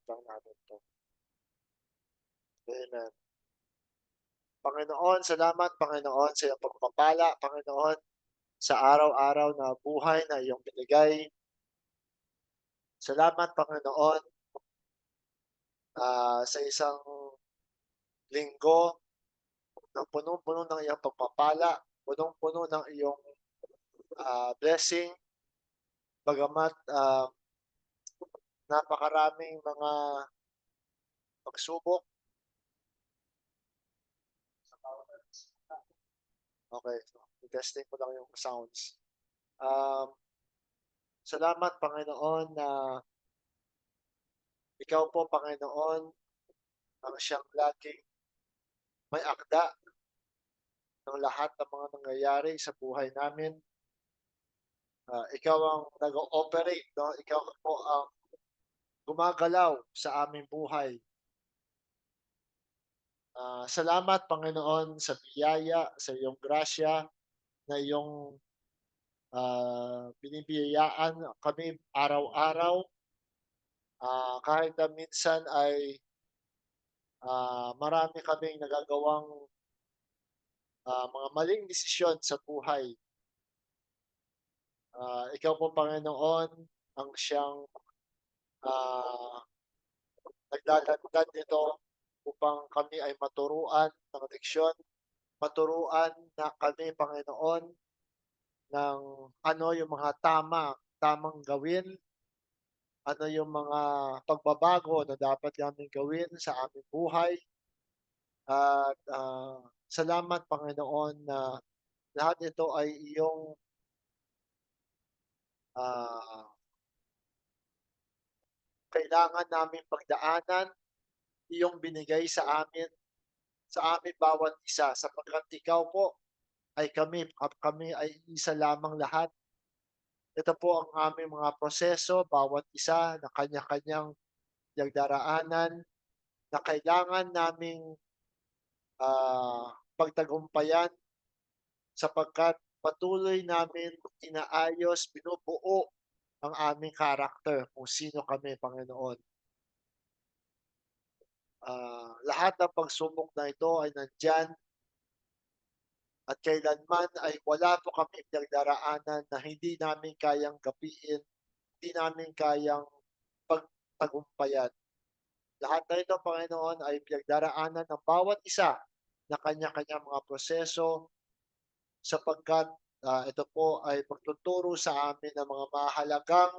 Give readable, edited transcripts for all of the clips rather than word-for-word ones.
lang natin 'to. Amen. Panginoon, salamat Panginoon sa iyong pagpapala, Panginoon, sa araw-araw na buhay na iyong binigay. Salamat Panginoon, sa isang linggo na punong-puno ng iyong pagpapala, punong-puno ng iyong, blessing. Bagamat, napakaraming mga pagsubok. Okay, so testing ko lang yung sounds. Um, Salamat Panginoon na ikaw po Panginoon ang siyang laging may akda ng lahat ng mga nangyayari sa buhay namin. Ikaw ang nag-ooperate 'no, ikaw po ang gumagalaw sa aming buhay. Salamat Panginoon sa biyaya, sa iyong grasya na iyong, binibiyayaan kami araw-araw. Kahit na minsan ay, marami kaming nagagawang, mga maling desisyon sa buhay. Ikaw po Panginoon ang siyang, ah, nagdadagdag nito upang kami ay maturuan ng leksyon, maturuan na kami Panginoon ng ano yung mga tamang gawin, ano yung mga pagbabago na dapat naming gawin sa aming buhay. At, salamat Panginoon na lahat ito ay iyong, ah, kailangan naming pagdaanan, iyong binigay sa amin bawat isa sapagkat ikaw po ay kami ay isa lamang lahat. Ito po ang aming mga proseso, bawat isa na kanya-kanyang pinagdaraanan na kailangan naming, pagtagumpayan sapagkat patuloy namin inaayos, binubuo ang aming karakter kung sino kami, Panginoon. Lahat ng pagsubok na ito ay nandiyan at kailanman ay wala po kami pinagdaraanan na hindi namin kayang gapiin, hindi namin kayang pagtagumpayan. Lahat na ito, Panginoon, ay pinagdaraanan ng bawat isa na kanya-kanyang mga proseso sapagkat, ito po ay pagtuturo sa amin ng mga mahalagang,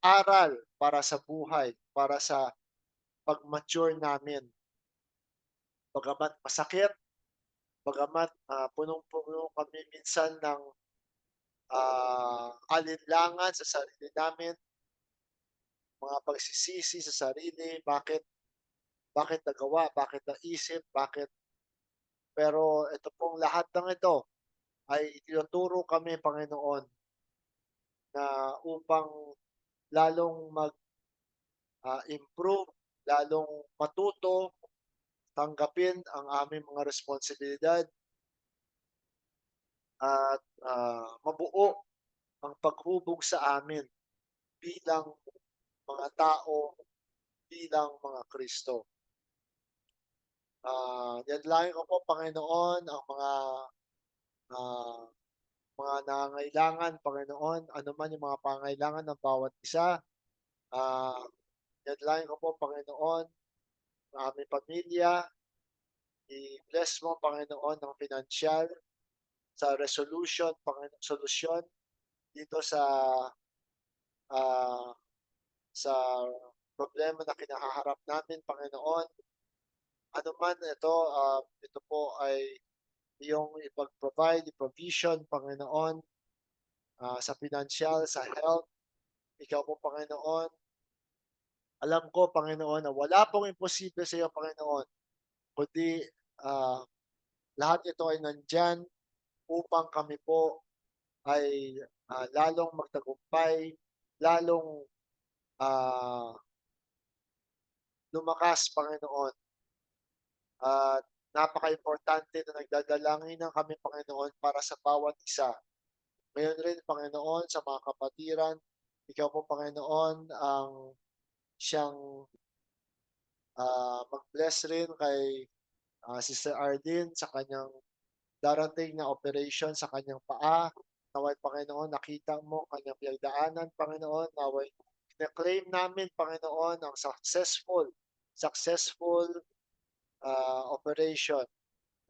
aral para sa buhay, para sa pag-mature namin. Bagamat masakit, bagamat, punong-puno kami minsan ng, alinlangan sa sarili namin, mga pagsisisi sa sarili, bakit nagawa, bakit naisip, bakit pero ito pong lahat ng ito ay itinuturo kami, Panginoon, na upang lalong improve, lalong matuto, tanggapin ang aming mga responsibilidad at, mabuo ang paghubog sa amin bilang mga tao, bilang mga Kristo. Dinadalangin ko po Panginoon ang ah, mga nangangailangan Panginoon, ano man yung mga pangangailangan ng bawat isa. Ah, Dinadalangin ko po Panginoon ang aming pamilya, i-bless mo Panginoon ng pinansiyal sa solusyon dito ah, sa problema na kinahaharap namin Panginoon. Ano man ito, ito po ay iyong ipag-provide, provision Panginoon, sa pinansiyal, sa health. Ikaw po Panginoon, alam ko Panginoon na wala pong imposible sa iyo Panginoon, kundi, ah, lahat ito ay nandiyan upang kami po ay, lalong magtagumpay, lalong, ah, lumakas Panginoon. At napakaimportante na nagdadalangin ng kami Panginoon para sa bawat isa. Ngayon rin Panginoon sa mga kapatiran, ikaw po Panginoon ang siyang mag-bless rin kay Sister Arlene sa kanyang darating na operation sa kanyang paa. Naway Panginoon, nakita mo kanyang pinagdaanan, Panginoon. Naway kina-claim namin, Panginoon, ang successful operation,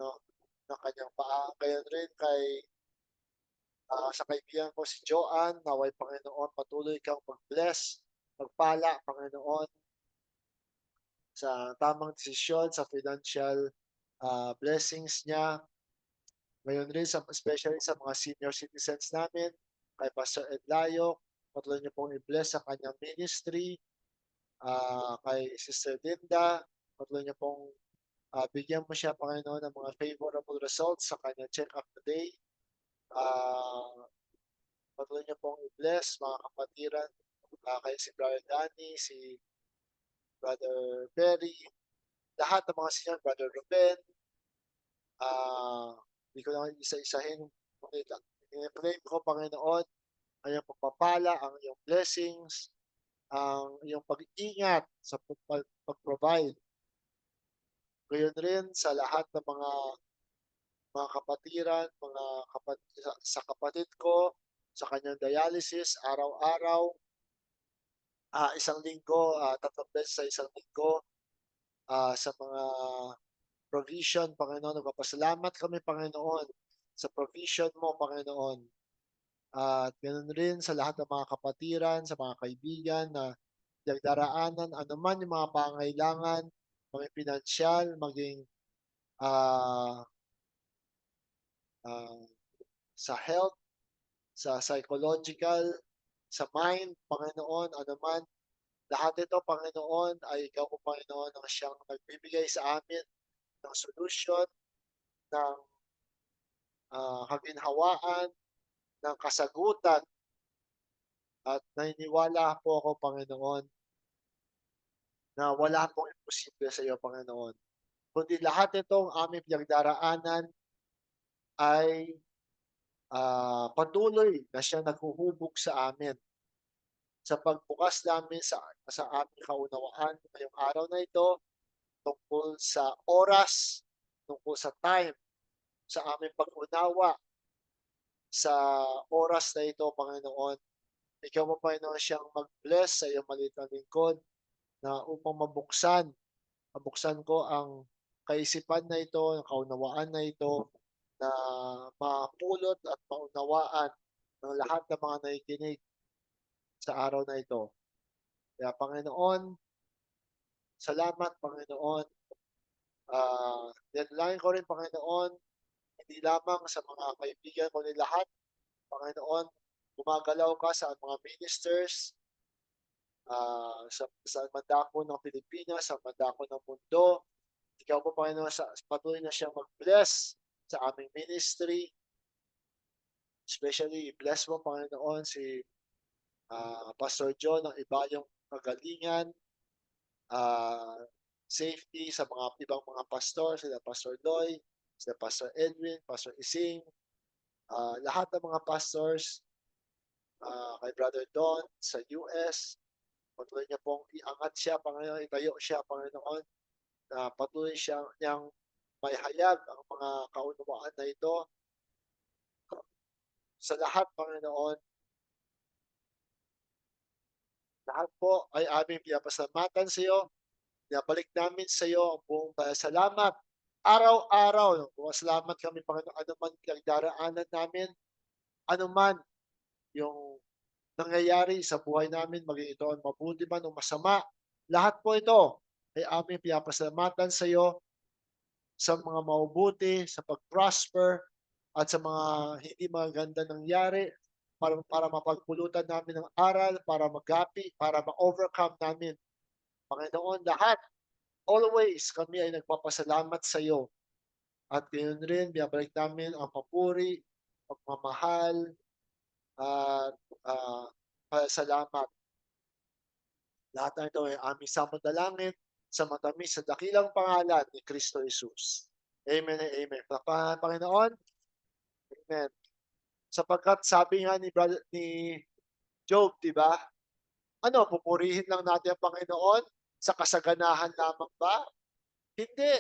no, ng kanyang paa. Gayon rin sa kaibigan ko si Joanne, naway Panginoon, patuloy kang mag-bless, magpala, Panginoon, sa tamang desisyon, sa financial blessings niya. Ngayon rin, especially sa mga senior citizens namin, kay Pastor Ed Layo, patuloy niyo pong i-bless sa kanyang ministry, kay Sister Linda, patuloy niyo pong bigyan mo siya, Panginoon, ng mga favorable results sa kanyang check-up today. Patuloy niyo pong i-bless mga kapatiran, kay si Brother Danny, si Brother Perry, lahat ng mga senior, Brother Ruben, hindi ko na isa-isahin, i-claim ko, Panginoon, ang iyong pagpapala, ang iyong blessings, ang iyong pag-iingat sa pag-provide. Gayon rin sa lahat ng mga kapatiran, sa kapatid ko, sa kanyang dialysis, araw-araw, isang linggo, 3 beses sa isang linggo, sa mga provision, Panginoon. Nagpapasalamat kami, Panginoon, sa provision mo, Panginoon. At ganoon rin sa lahat ng mga kapatiran, sa mga kaibigan na pinagdaraanan, anuman yung mga pangailangan, maging pinansyal, maging ah, ah, sa health, sa psychological, sa mind, Panginoon, anuman, lahat ito, Panginoon, ay ikaw po, Panginoon, ang siyang nagbibigay sa amin ng solusyon, ng kaginhawaan, ng kasagutan, at naniniwala po ako, Panginoon, na wala pong imposible sa iyo, Panginoon. Kundi lahat itong aming pinagdaraanan ay patuloy na siya naghuhubog sa amin sa pagbukas namin sa aming kaunawaan ngayong araw na ito tungkol sa oras, tungkol sa time, sa aming pag-unawa sa oras na ito, Panginoon. Ikaw mo, Panginoon, siyang mag-bless sa iyong maliit na lingkod na upang mabuksan ko ang kaisipan na ito, ang kaunawaan na ito, na mapulot at maunawaan ng lahat ng mga nakikinig sa araw na ito. Kaya Panginoon, salamat Panginoon. Dinalangin ko rin Panginoon, hindi lamang sa mga kaibigan ko ni lahat, Panginoon, gumagalaw ka sa mga ministers, sa mandako ng Pilipinas, sa mandako ng mundo. Ikaw po, Panginoon, patuloy na siyang mag-bless sa aming ministry. Especially, bless mo, Panginoon, si Pastor John ng ibayong kagalingan, safety sa mga ibang mga pastor, sila Pastor Loy, sila Pastor Edwin, Pastor Ising, lahat ng mga pastors, kay Brother Don sa US, patuloy niya pong iangat siya, Panginoon, itayo siya, Panginoon, na patuloy niyang may hayag ang mga kaunawaan na ito sa lahat, Panginoon. Lahat po ay aming pinapasalamatan sa iyo. Pinabalik namin sa iyo ang buong pasalamat. Araw-araw, salamat kami, Panginoon, anuman pinagdaraanan namin, anuman yung nangyayari sa buhay namin, maging ito ang mabuti man o masama, lahat po ito ay aming pinapasalamatan sa iyo sa mga mabubuti, sa pag-prosper, at sa mga hindi maganda nangyari para mapagpulutan namin ng aral, para magapi, para ma-overcome namin. Panginoon, lahat, always kami ay nagpapasalamat sa iyo. At gayon rin, binabalik namin ang papuri, pagmamahal, at pasalamat. Lahat ng ito ay aming samanalangin sa matamis sa dakilang pangalan ni Kristo Jesus. Amen and amen. Panginoon, amen. Sapagkat sabi nga ni Job, di ba? Ano, pupurihin lang natin ang Panginoon sa kasaganahan lamang ba? Hindi.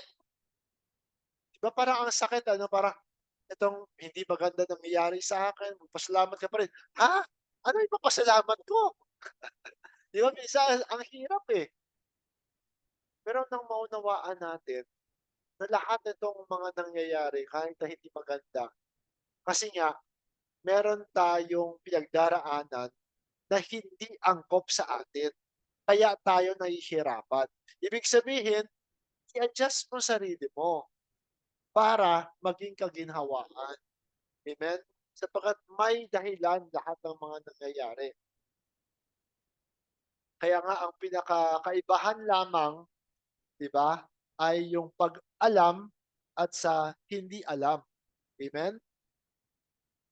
'Di ba parang ang sakit ano, parang itong hindi maganda nangyayari sa akin, magpasalamat ka pa rin. Ha? Ano ipapasalamat ko? 'Di ba minsan ang hirap, eh. Pero nang maunawaan natin na lahat nitong mga nangyayari kahit na hindi maganda, kasi nga meron tayong pinagdaraanan na hindi angkop sa atin, kaya tayo nahihirapan. Ibig sabihin, i-adjust mo sarili mo para maging kaginhawaan. Amen? Sapagkat may dahilan lahat ng mga nangyayari. Kaya nga ang pinakakaibahan lamang, 'di ba, ay yung pag-alam at sa hindi alam. Amen?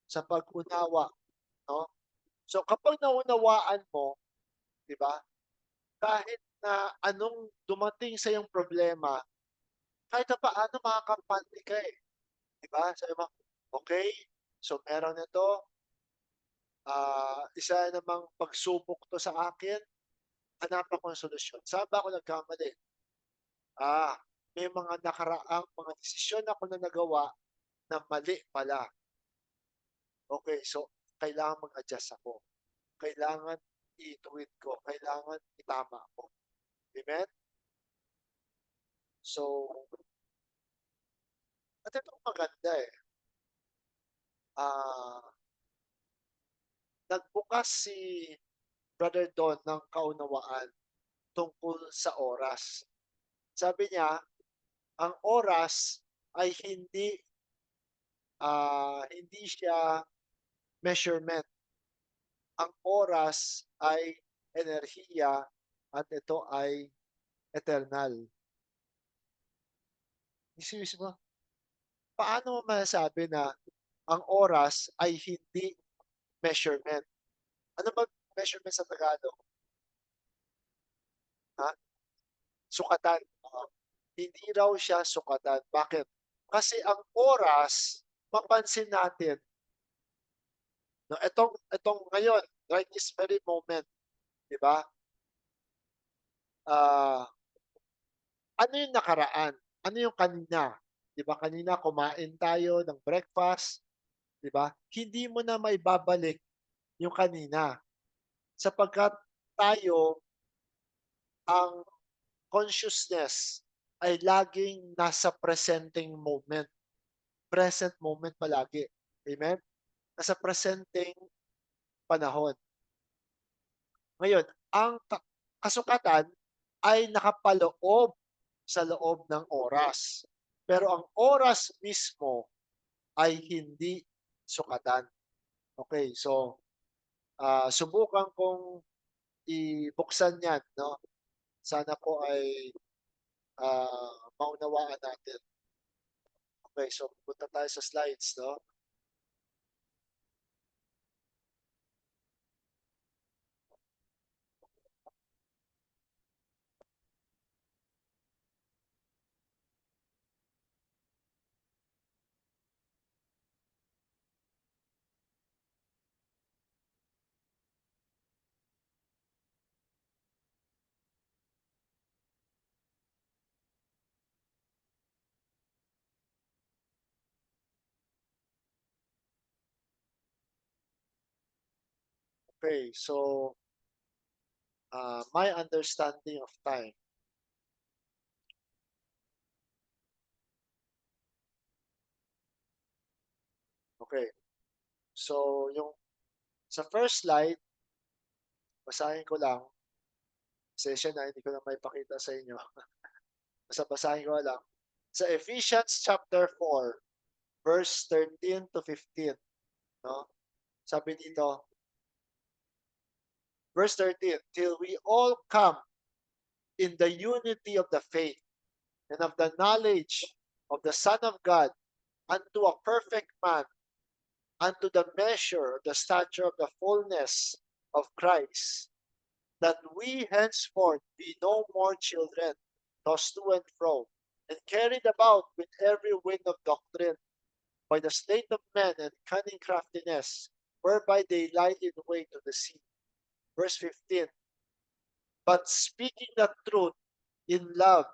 Sa pag-unawa, 'no? So kapag naunawaan mo, 'di ba, kahit na anong dumating sa iyong problema, kahit papaano makakampante ka, eh, 'di ba? Sabi mo, "Okey, so meron ito, isa namang pagsubok 'to sa akin, hanapan ko ng solusyon. Saan ba ako nagkamali? Ah, may mga nakaraang mga desisyon ako na nagawa na mali pala. Okay, so kailangan mag-adjust ako. Kailangan ituwid ko, kailangan itama ko." Amen? So, at itong maganda, eh, ah, nagbukas si Brother Don ng kaunawaan tungkol sa oras. Sabi niya, ang oras ay hindi siya measurement. Ang oras ay enerhiya at ito ay eternal. Isipin mo, paano mo masasabi na ang oras ay hindi measurement? Ano ba measurement sa Tagalog? Ha? Sukatan. Hindi raw siya sukatan. Bakit? Kasi ang oras, mapansin natin, no, itong ngayon, right this very moment, di ba? Ah, ano yung nakaraan? Ano yung kanina? Di ba kanina kumain tayo ng breakfast, di ba? Hindi mo na maibabalik yung kanina sapagkat tayo, ang consciousness ay laging nasa presenting moment. Present moment palagi. Amen? Nasa presenting panahon. Ngayon, ang kasukatan ay nakapaloob sa loob ng oras. Pero ang oras mismo ay hindi sukatan. Okay, so subukan kong ibuksan 'yan, 'no? Sana po ay maunawaan natin. Okay, so punta tayo sa slides, 'no? Okay, so my understanding of time. Okay, so yung sa first slide, basahin ko lang. Pasensya na, hindi ko na maipakita sa inyo. Basta basahin ko lang. Sa Ephesians chapter 4, verse 13 to 15, no? Sabi dito, verse 13, "Till we all come in the unity of the faith and of the knowledge of the Son of God, unto a perfect man, unto the measure of the stature of the fullness of Christ, that we henceforth be no more children, tossed to and fro, and carried about with every wind of doctrine, by the sleight of men and cunning craftiness, whereby they lie in wait to deceive." Verse 15. but speaking the truth in love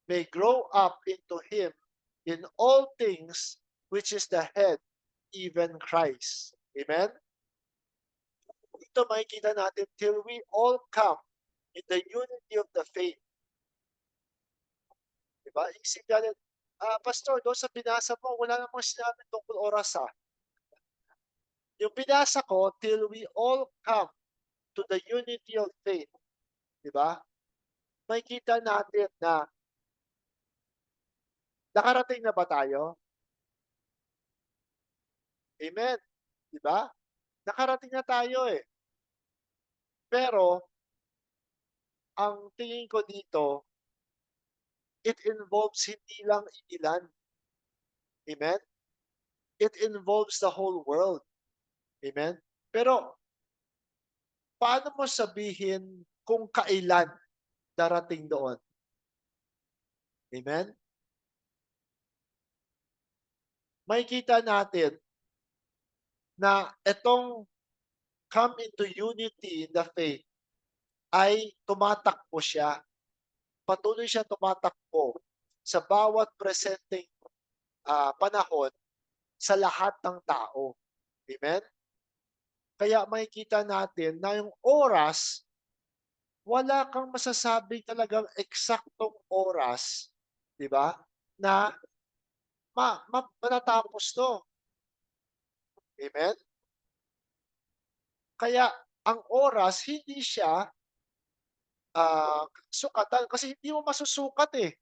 may grow up into Him in all things, which is the head, even Christ. Amen? Dito makikita natin till we all come in the unity of the faith. Diba? Isip natin, Pastor, doon sa binasa mo, wala namang sinabi tungkol oras ha. Yung binasa ko, till we all come to the unity of faith. Diba? Makikita natin na nakarating na ba tayo? Amen. Diba? Nakarating na tayo eh. Pero, ang tingin ko dito, it involves hindi lang ilan. Amen? It involves the whole world. Amen? Pero, paano mo sabihin kung kailan darating doon? Amen? Makikita natin na itong come into unity in the faith ay tumatakbo siya. Patuloy siya tumatakbo sa bawat presenteng panahon sa lahat ng tao. Amen? Kaya makikita natin na yung oras, wala kang masasabi talagang eksaktong oras, di ba? Na matatapos to. Amen? Kaya ang oras, hindi siya sukatan kasi hindi mo masusukat eh.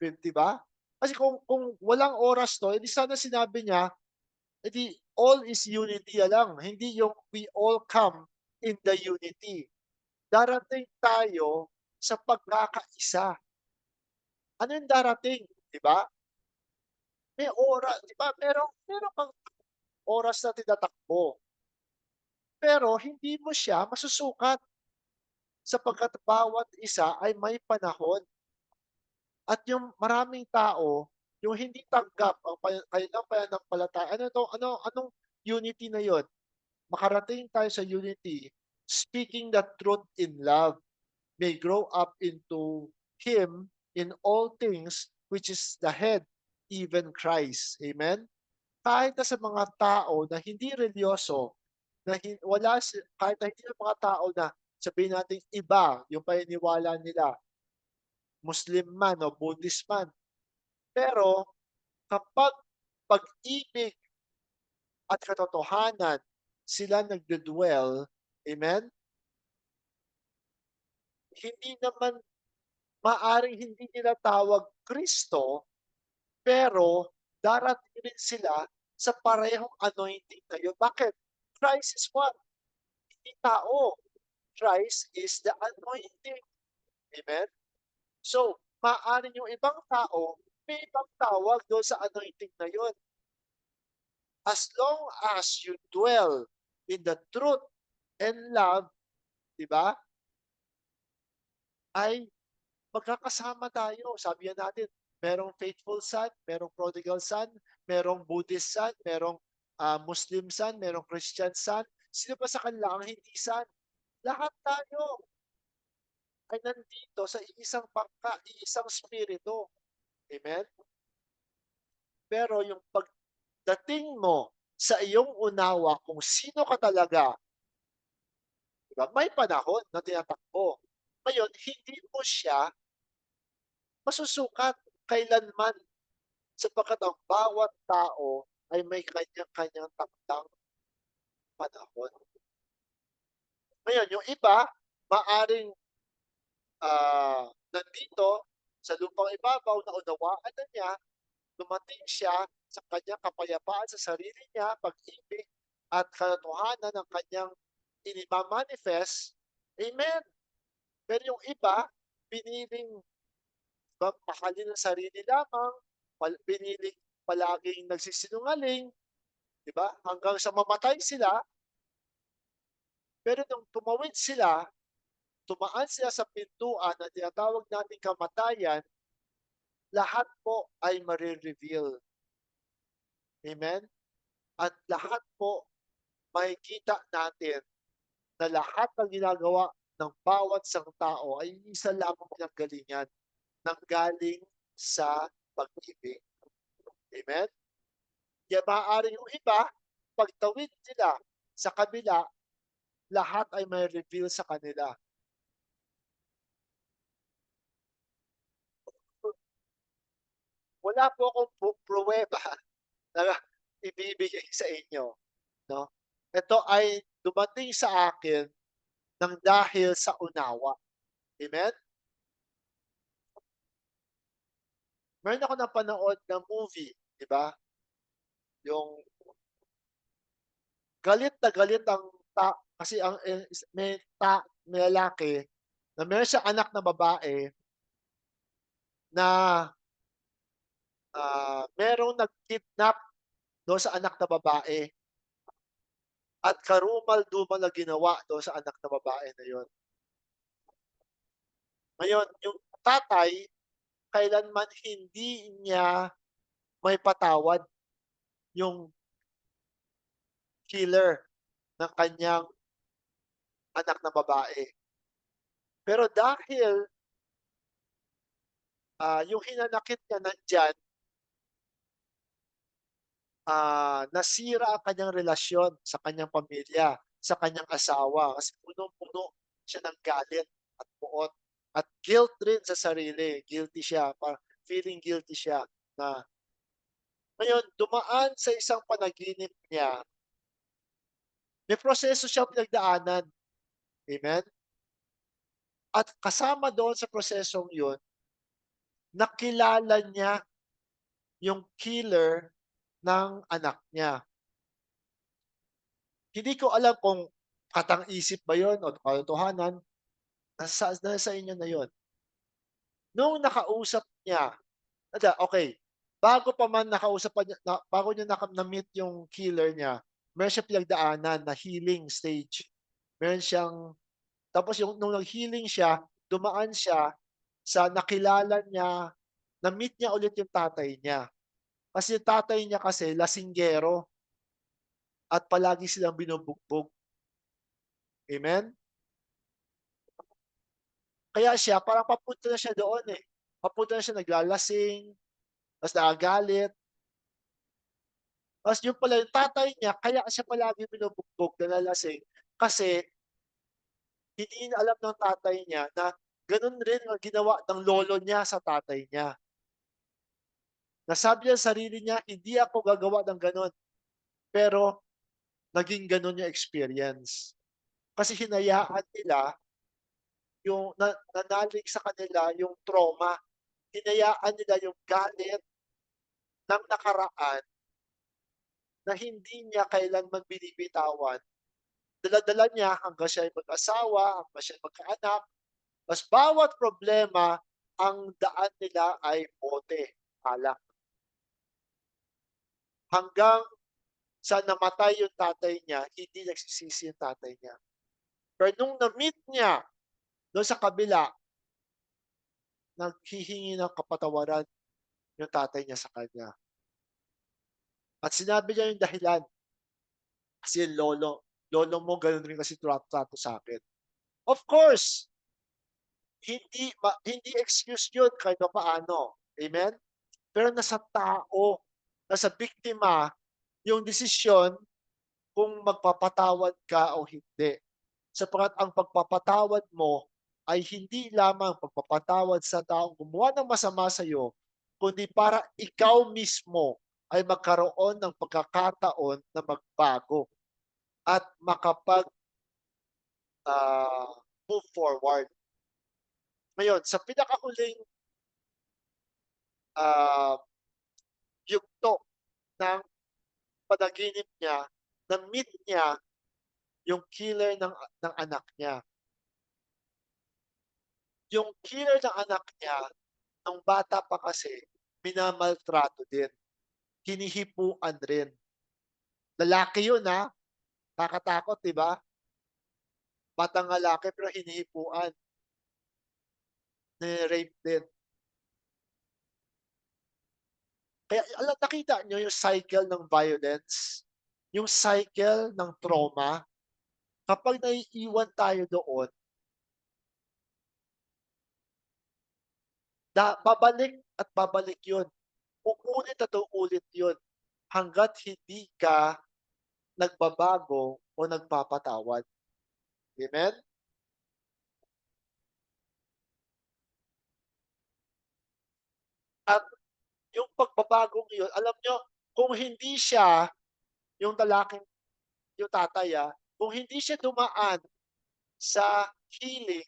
Di ba? Kasi kung walang oras to, edi sana sinabi niya, edi all is unity lang. Hindi yung we all come in the unity. Darating tayo sa pagkakaisa. Ano yung darating? Di ba? May oras, di ba? Meron kang oras na tinatakbo. Pero hindi mo siya masusukat sapagkat bawat isa ay may panahon. At yung maraming tao, yung hindi tanggap ang kanilang pananampalataya, anong unity na yon? Makarating tayo sa unity, speaking the truth in love, may grow up into Him in all things, which is the head, even Christ. Amen? Kahit na sa mga tao na hindi religyoso, na kahit na hindi na mga tao na sabihin natin iba yung paniniwala nila, Muslim man o Buddhist man. Pero kapag pag-ibig at katotohanan sila nagdedwell, amen? Hindi naman maaring hindi nila tawag Kristo, pero darating rin sila sa parehong anointing na yun. Bakit? Christ is what? Hindi tao. Christ is the anointing. Amen? So, maaaring yung ibang tao, may ibang tawag doon sa anointing na yun. As long as you dwell in the truth and love, di ba, ay magkakasama tayo. Sabi natin, merong faithful son, merong prodigal son, merong Buddhist son, merong Muslim son, merong Christian son. Sino ba sa kanila ang hindi son? Lahat tayo ay nandito sa iisang bangka, iisang spirito. Amen? Pero yung pagdating mo sa iyong unawa kung sino ka talaga, diba? May panahon na tinatakbo. Ngayon, hindi mo siya masusukat kailanman sapagkat ang bawat tao ay may kanya-kanyang takdang panahon. Ngayon, yung iba, maaring nandito sa lupang ibabaw na unawaan na niya, dumating siya sa kanyang kapayapaan sa sarili niya, pag-ibig at katotohanan ng kanyang inimamanifest. Amen. Pero yung iba, piniling mahalin ang sarili lamang, piniling palaging nagsisinungaling, di ba? Hanggang sa mamatay sila. Pero nung tumawid sila, tumaan sila sa pintuan na tinatawag nating kamatayan, lahat po ay marireveal. Amen? At lahat po makikita natin na lahat ng ginagawa ng bawat isang tao ay isa lamang pinanggalingan, nanggaling sa pag-ibig. Amen? Kaya maaaring yung iba, pagtawid nila sa kabila, lahat ay may reveal sa kanila. Wala po akong pruweba na ibibigay sa inyo, 'no. Ito ay dumating sa akin ng dahil sa unawa. Amen? Meron ako napanood na movie, 'di ba? Yung galit na galit ang kasi ang, may lalaki na meron siyang anak na babae na, merong nag-kidnap do'n sa anak na babae at karumal-dumal na ginawa do'n sa anak na babae na 'yon. Ngayon yung tatay kailanman hindi niya maipatawad yung killer ng kanyang anak na babae. Pero dahil, yung hinanakit niya nandiyan, nasira ang kanyang relasyon sa kanyang pamilya, sa kanyang asawa kasi punong-puno siya ng galit at puot at guilt rin sa sarili, guilty siya, feeling guilty siya na ngayon dumaan sa isang panaginip niya, may proseso siyang pinagdaanan, amen? At kasama doon sa prosesong yun, nakilala niya yung killer ng anak niya. Hindi ko alam kung katang-isip ba yun o katotohanan, nasa inyo na yun. Nung nakausap niya, okey, bago pa man nakausap pa niya bago niya na-meet yung killer niya, meron siyang pinagdaanan na healing stage. Meron siyang tapos yung nung nag-healing siya, dumaan siya sa nakilala niya, na-meet niya ulit yung tatay niya. Kasi yung tatay niya kasi lasinggero at palagi silang binubugbog, amen? Kaya siya parang papunta na siya doon, eh, papunta na siya naglalasing, ta's nagagalit, ta's yung pala yung tatay niya kaya siya palagi binubugbog, nalalasing kasi hindi niya alam ng tatay niya na gano'n rin ang ginawa ng lolo niya sa tatay niya. Nasabi niya sa sarili niya, "Hindi ako gagawa ng gano'n." Pero naging gano'n yung experience. Kasi hinayaan nila yung nanalig sa kanila yung trauma, hinayaan nila yung galit ng nakaraan na hindi niya kailanman binibitawan, dala-dala niya hanggang siya ay mag-asawa, hanggang siya ay magkaanak, ta's bawat problema ang daan nila ay bote, alak. Hanggang sa namatay yung tatay niya, hindi nagsisisi yung tatay niya. Pero nung na-meet niya dun sa kabila, naghihingi ng kapatawaran yung tatay niya sa kanya. At sinabi niya yung dahilan, kasi lolo mo gano'n rin kasi trato sa'kin. Of course, hindi excuse yun kahit papaano, amen? Pero nasa tao, nasa biktima yung desisyon kung magpapatawad ka o hindi. Sapagkat ang pagpapatawad mo ay hindi lamang pagpapatawad sa taong gumawa ng masama sa'yo, kundi para ikaw mismo ay magkaroon ng pagkakataon na magbago at ah, move forward. Ngayon sa pinakahuling, ah, yugto ng panaginip niya, na-meet niya yung killer ng anak niya. Yung killer ng anak niya, nung bata pa kasi, minamaltrato din, hinihipuan rin. Lalaki yun, nakakatakot 'di ba? Batang lalaki pero hinihipuan, ni-rape din. Kaya nakita niyo yung cycle ng violence, yung cycle ng trauma, kapag naiiwan tayo doon, babalik at babalik yun. Uulit at uulit yun hangga't hindi ka nagbabago o nagpapatawad. Amen? At yung pagbabagong yun, alam nyo, kung hindi siya, yung lalaking, yung tatay, kung hindi siya dumaan sa healing,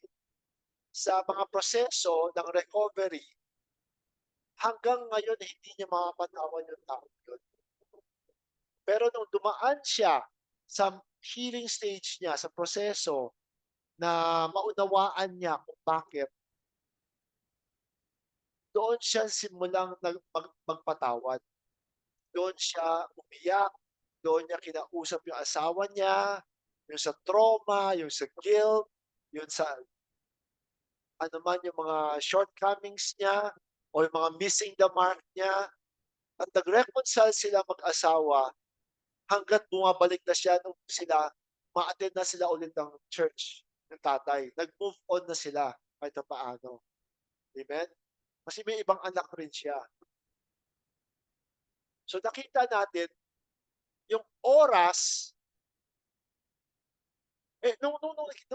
sa mga proseso ng recovery, hanggang ngayon hindi niya mapapatawad yung tao yun. Pero nung dumaan siya sa healing stage niya, sa proseso na maunawaan niya kung bakit, doon siya simulang magpatawad. Doon siya umiyak, doon niya kinausap yung asawa niya, yung sa trauma, yung sa guilt, yung sa ano man yung mga shortcomings niya o yung mga missing the mark niya. At nag-reconcile sila mag-asawa hangga't bumabalik na siya nung sila ma-attend na sila ulit ng church ng tatay. Nag-move on na sila kahit paano. Amen? Kasi may ibang anak rin siya. So nakita natin yung oras, nung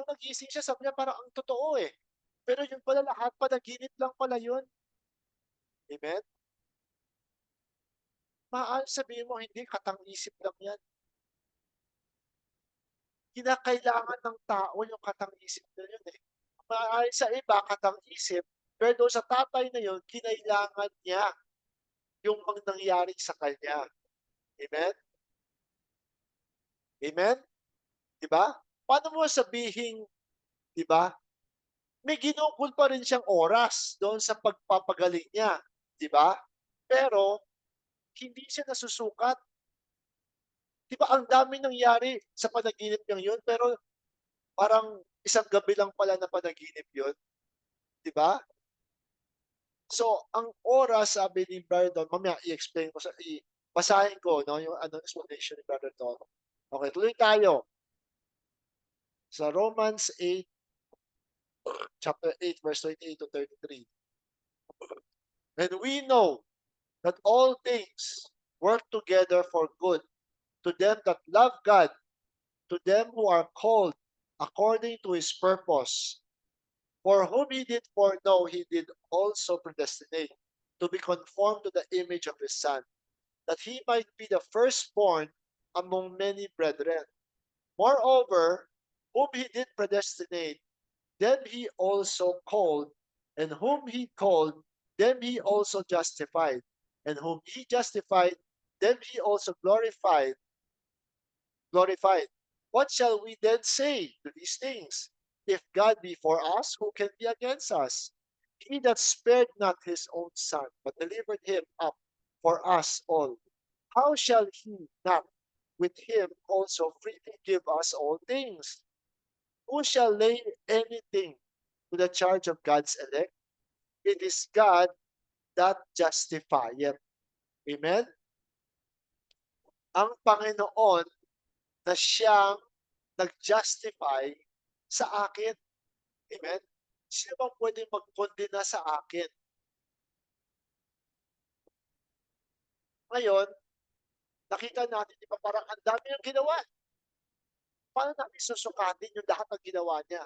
nagising siya, sabi niya parang ang totoo eh. Pero yun pala lahat panaginip lang pala yun. Amen? Maaaring sabihin mo, hindi, katang-isip lang yan. Kinakailangan ng tao yung katang-isip na yun eh. Maaaring sa iba, katang-isip, pero doon sa tatay na yun, kinailangan niya yung mga nangyari sa kanya. Amen? Amen? Diba? Paano mo sabihin, diba? May ginugol pa rin siyang oras doon sa pagpapagaling niya. Diba? Pero, hindi siya nasusukat. Diba, ang dami nangyari sa panaginip niyang yun, pero parang isang gabi lang pala na panaginip yun. Diba? So, ang oras, sabi ni Brother Don, mamaya i-explain ko, basahin ko no, yung explanation ni Brother Don. Okay, tuloy tayo. Sa Romans 8, chapter 8, verse 28 to 33. And we know that all things work together for good to them that love God, to them who are called according to his purpose. For whom he did foreknow, he did also predestinate to be conformed to the image of his Son, that he might be the firstborn among many brethren. Moreover, whom he did predestinate, them he also called, and whom he called, them he also justified, and whom he justified, them he also glorified. What shall we then say to these things? If God be for us, who can be against us? He that spared not his own son, but delivered him up for us all, how shall he not with him also freely give us all things? Who shall lay anything to the charge of God's elect? It is God that justifieth. Amen? Ang Panginoon na siyang nag-justify sa akin. Amen? Sino bang pwede magkondena sa akin? Ngayon, nakita natin, di ba, parang ang dami yung ginawa. Paano natin susukatin yung lahat ng ginawa niya?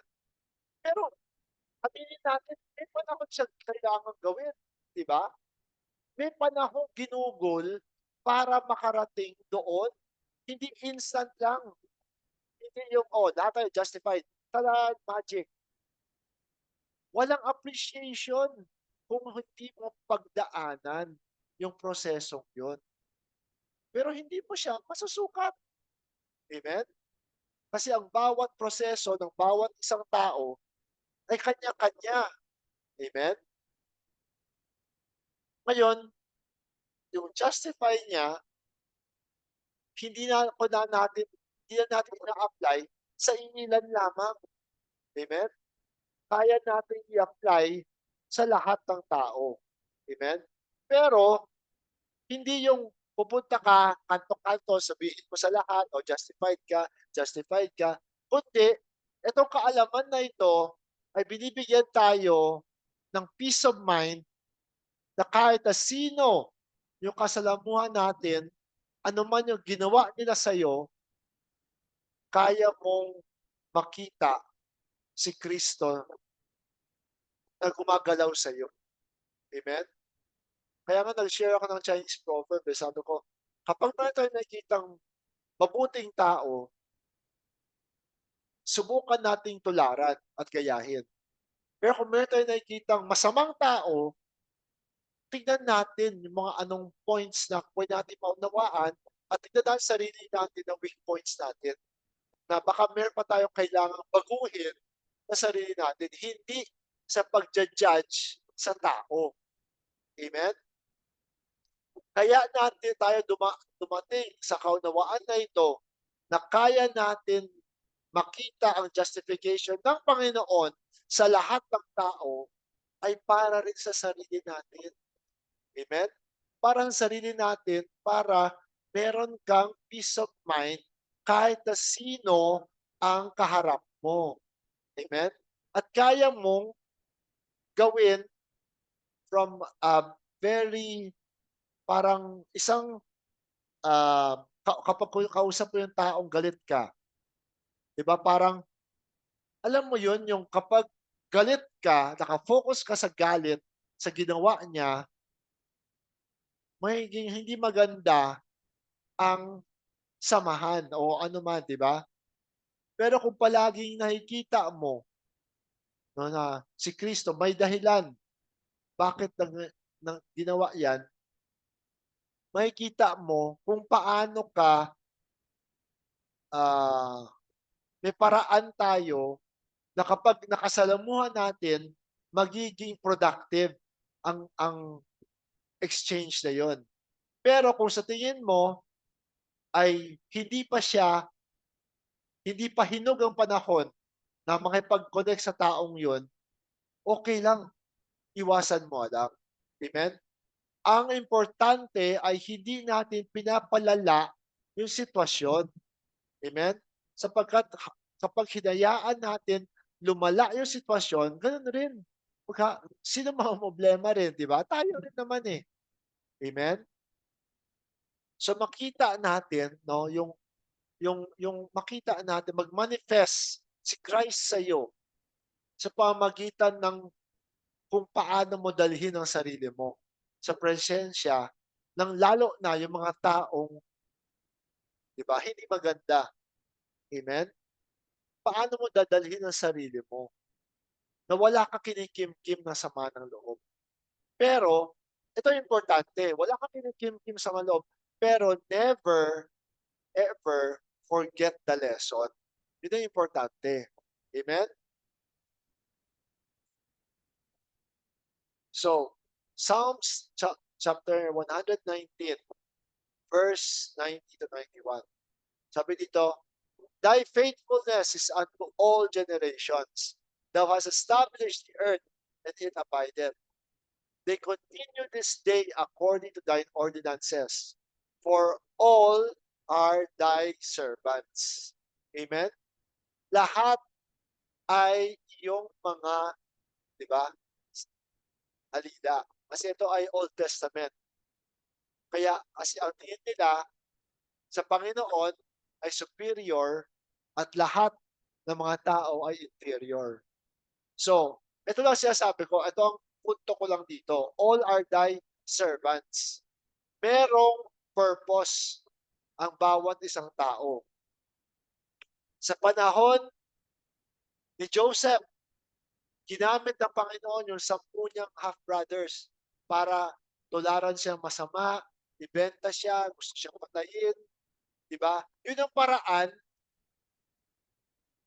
Pero, aminin natin, may panahon siya kailangan gawin. Di ba? May panahon ginugol para makarating doon. Hindi instant lang. Hindi yung, lahat tayo justified. Tala, magic. Walang appreciation kung hindi mo pagdaanan yung prosesong yun. Pero hindi mo siya masusukat. Amen? Kasi ang bawat proseso ng bawat isang tao ay kanya-kanya. Amen? Ngayon, yung justify niya, hindi na natin ina-apply sa inilan lamang. Amen? Kaya natin i-apply sa lahat ng tao. Amen? Pero, hindi yung pupunta ka, kanto-kanto, sabihin mo sa lahat, o justified ka. Kundi, itong kaalaman na ito ay binibigyan tayo ng peace of mind na kahit na sino yung kasalamuhan natin, ano man yung ginawa nila sa'yo, kaya mong makita si Kristo na gumagalaw sa'yo. Amen? Kaya nga nag-share ako ng Chinese proverb, sabi ko, kapag meron tayong nakikitang mabuting tao, subukan nating tularan at gayahin. Pero kung meron tayong nakikitang masamang tao, tignan natin yung mga anong points na pwede natin maunawaan at tignan natin sarili natin ng weak points natin na baka meron pa tayong kailangang baguhin sa sarili natin, hindi sa pagja-judge sa tao. Amen? Kaya natin tayo dumating sa kaunawaan na ito na kaya natin makita ang justification ng Panginoon sa lahat ng tao ay para rin sa sarili natin. Amen? Para sa sarili natin, para meron kang peace of mind kahit na sino ang kaharap mo. Amen? At kaya mong gawin from a very parang isang kapag kausap mo yung taong galit ka, 'di ba parang alam mo yun, yung kapag galit ka, naka-focus ka sa galit, sa ginawa niya, magiging hindi maganda ang samahan o ano man, 'di ba? Pero kung palaging nakikita mo 'no, na si Kristo may dahilan bakit ginawa 'yan, makikita mo kung paano ka, ah, may paraan tayo na kapag nakasalamuhan natin, magiging productive ang exchange na yon. Pero kung sa tingin mo ay hindi pa hinog ang panahon na makipag-connect sa taong yon, okay lang, iwasan mo lang. Amen? Ang importante ay hindi natin pinapalala yung sitwasyon. Amen? Sapagkat kapag hinayaan natin lumala yung sitwasyon, gano'n rin. Sino mamomroblema rin, 'di ba? Tayo rin naman, eh. Amen? So makita natin 'no, yung makita natin mag-manifest si Christ sa'yo sa pamamagitan ng kung paano mo dalhin ang sarili mo sa presensya ng lalo na yung mga taong, 'di ba, hindi maganda. Amen? Paano mo dadalhin ang sarili mo na wala kang kinikim-kim na sama ng loob. Pero ito yung importante, wala kang kinikim-kim sama ng loob, pero never ever forget the lesson. Yun ang importante. Amen? So, Psalms chapter 119, verse 90 to 91. Sabi dito, Thy faithfulness is unto all generations. Thou hast established the earth, and it abideth. They continue this day according to thine ordinances, for all are thy servants. Amen? Lahat ay iyong mga, di ba, alila. Kasi ito ay Old Testament. Kaya kasi ang tingin nila sa Panginoon ay superior at lahat ng mga tao ay inferior. So, ito lang sinasabi ko, ito ang punto ko lang dito. All are thy servants. Merong purpose ang bawat isang tao. Sa panahon ni Joseph, ginamit ng Panginoon yung 10 niyang half-brothers para tularan siyang masama, ibenta siya, gusto siyang patayin, di ba? Yun ang paraan,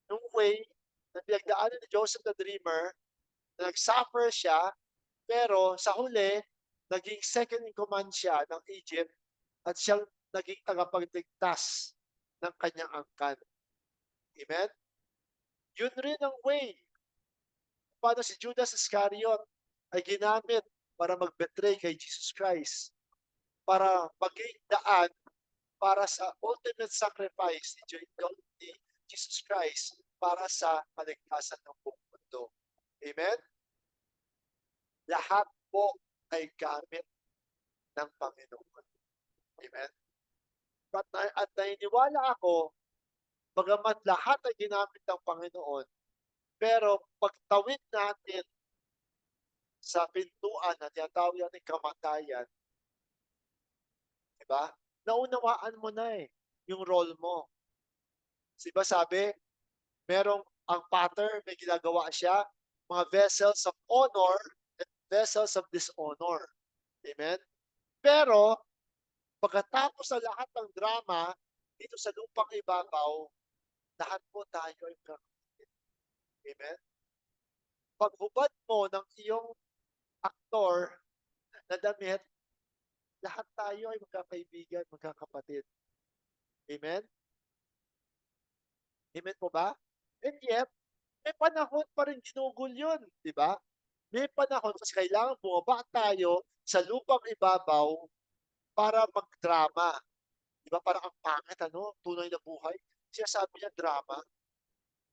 yung way na pinagdaanan ni Joseph the Dreamer, na nag-suffer siya, pero sa huli, naging second in command siya ng Egypt at siyang naging tagapagligtas ng kanyang angkan. Amen? Yun rin ang way paano si Judas Iscariot ay ginamit para mag-betray kay Jesus Christ, para maging daan para sa ultimate sacrifice ni Jesus Christ para sa kaligtasan ng buong mundo. Amen? Lahat po ay gamit ng Panginoon. Amen? At naniniwala ako, bagamat lahat ay ginamit ng Panginoon, pero pagtawid natin sa pintuan na tinatawag nating kamatayan, di ba? Naunawaan mo na yung role mo. Di ba sabi, merong ang potter, may ginagawa siya, mga vessels of honor and vessels of dishonor. Amen? Pero, pagkatapos sa lahat ng drama, dito sa lupang ibabaw, lahat po tayo ay magkakapatid. Amen? Paghubad mo ng iyong aktor na damit, lahat tayo ay magkakaibigan, magkakapatid. Amen? Amen po ba? And yet, may panahon pa rin ginugol yun, di ba? May panahon kasi kailangan bumaba tayo sa lupang ibabaw para magdrama. Di ba? Parang ang pangit, tunay na buhay. Sinasabi niya drama.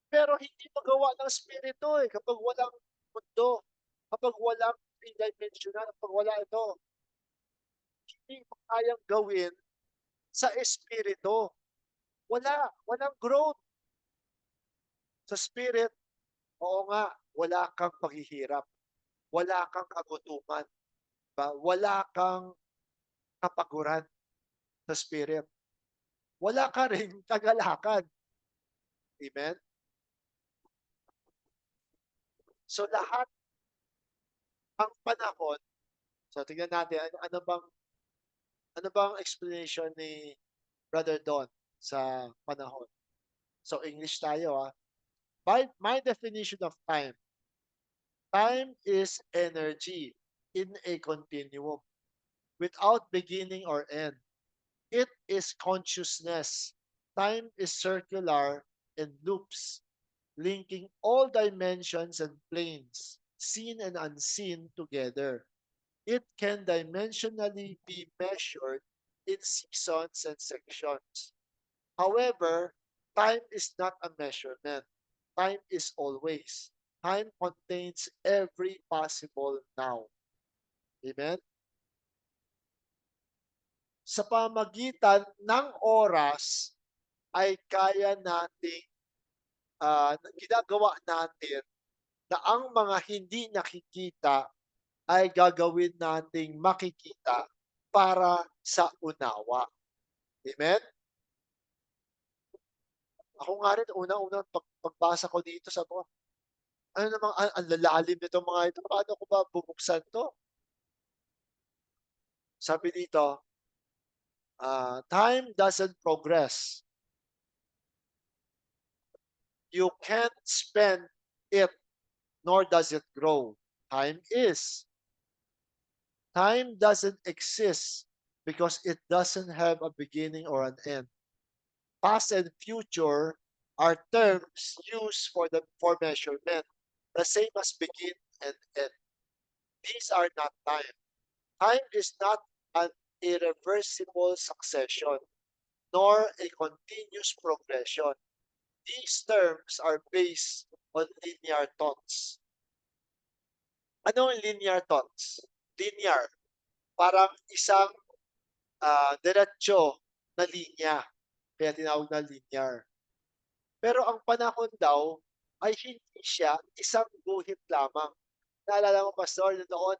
Pero hindi magawa ng Espiritu kapag walang mundo, kapag walang three-dimensional, kapag wala ito. Hindi mo kayang gawin sa Espiritu. Walang growth. Sa Spirit, oo nga, wala kang paghihirap. Wala kang kagutuman. Diba? Wala kang kapaguran sa Spirit. Wala ka ring kagalakan. Amen? So lahat ang panahon, so tingnan natin, ano bang explanation ni Brother Don sa panahon? So English tayo By my definition of time, time is energy in a continuum without beginning or end. It is consciousness. Time is circular and loops, linking all dimensions and planes, seen and unseen, together. It can dimensionally be measured in seasons and sections. However, time is not a measurement. Time is always. Time contains every possible now. Amen? Sa pamagitan ng oras ay kaya nating ginagawa natin na ang mga hindi nakikita ay gagawin nating makikita para sa unawa. Amen? Ako nga rin, una-una pagbasa ko dito, sabi ko, ano namang ang lalalim nitong mga ito, paano ko ba bubuksan 'to? Sabi dito, time doesn't progress. You can't spend it, nor does it grow. Time is. Time doesn't exist because it doesn't have a beginning or an end. Past and future are terms used for measurement, the same as begin and end. These are not time. Time is not an irreversible succession, nor a continuous progression. These terms are based on linear thoughts. Ano ang linear thoughts? Linear, parang isang diretso na linya, kaya tinawag na linear. Pero ang panahon daw ay hindi siya isang guhit lamang. Naalala mo, Pastor, noon,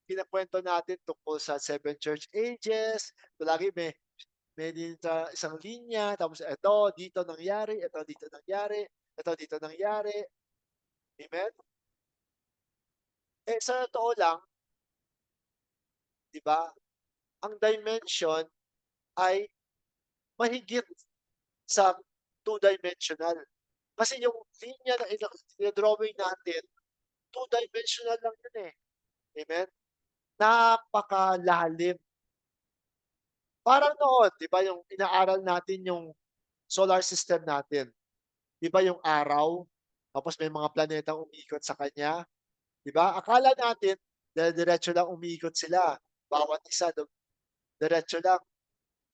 kinakwento natin tungkol sa seven church ages. Lagi may dito isang linya, tapos dito nangyari, ito dito nangyari, ito dito nangyari. Amen? Sa totoo lang, di ba, ang dimension ay mahigit sa two-dimensional. Kasi yung linya na drawing natin, two-dimensional lang yun Amen? Napakalalim. Parang noon, di ba, yung inaaral natin yung solar system natin. Di ba yung araw, tapos may mga planetang umiikot sa kanya. Di ba? Akala natin, diretso lang umiikot sila. Bawat isa, diretso lang.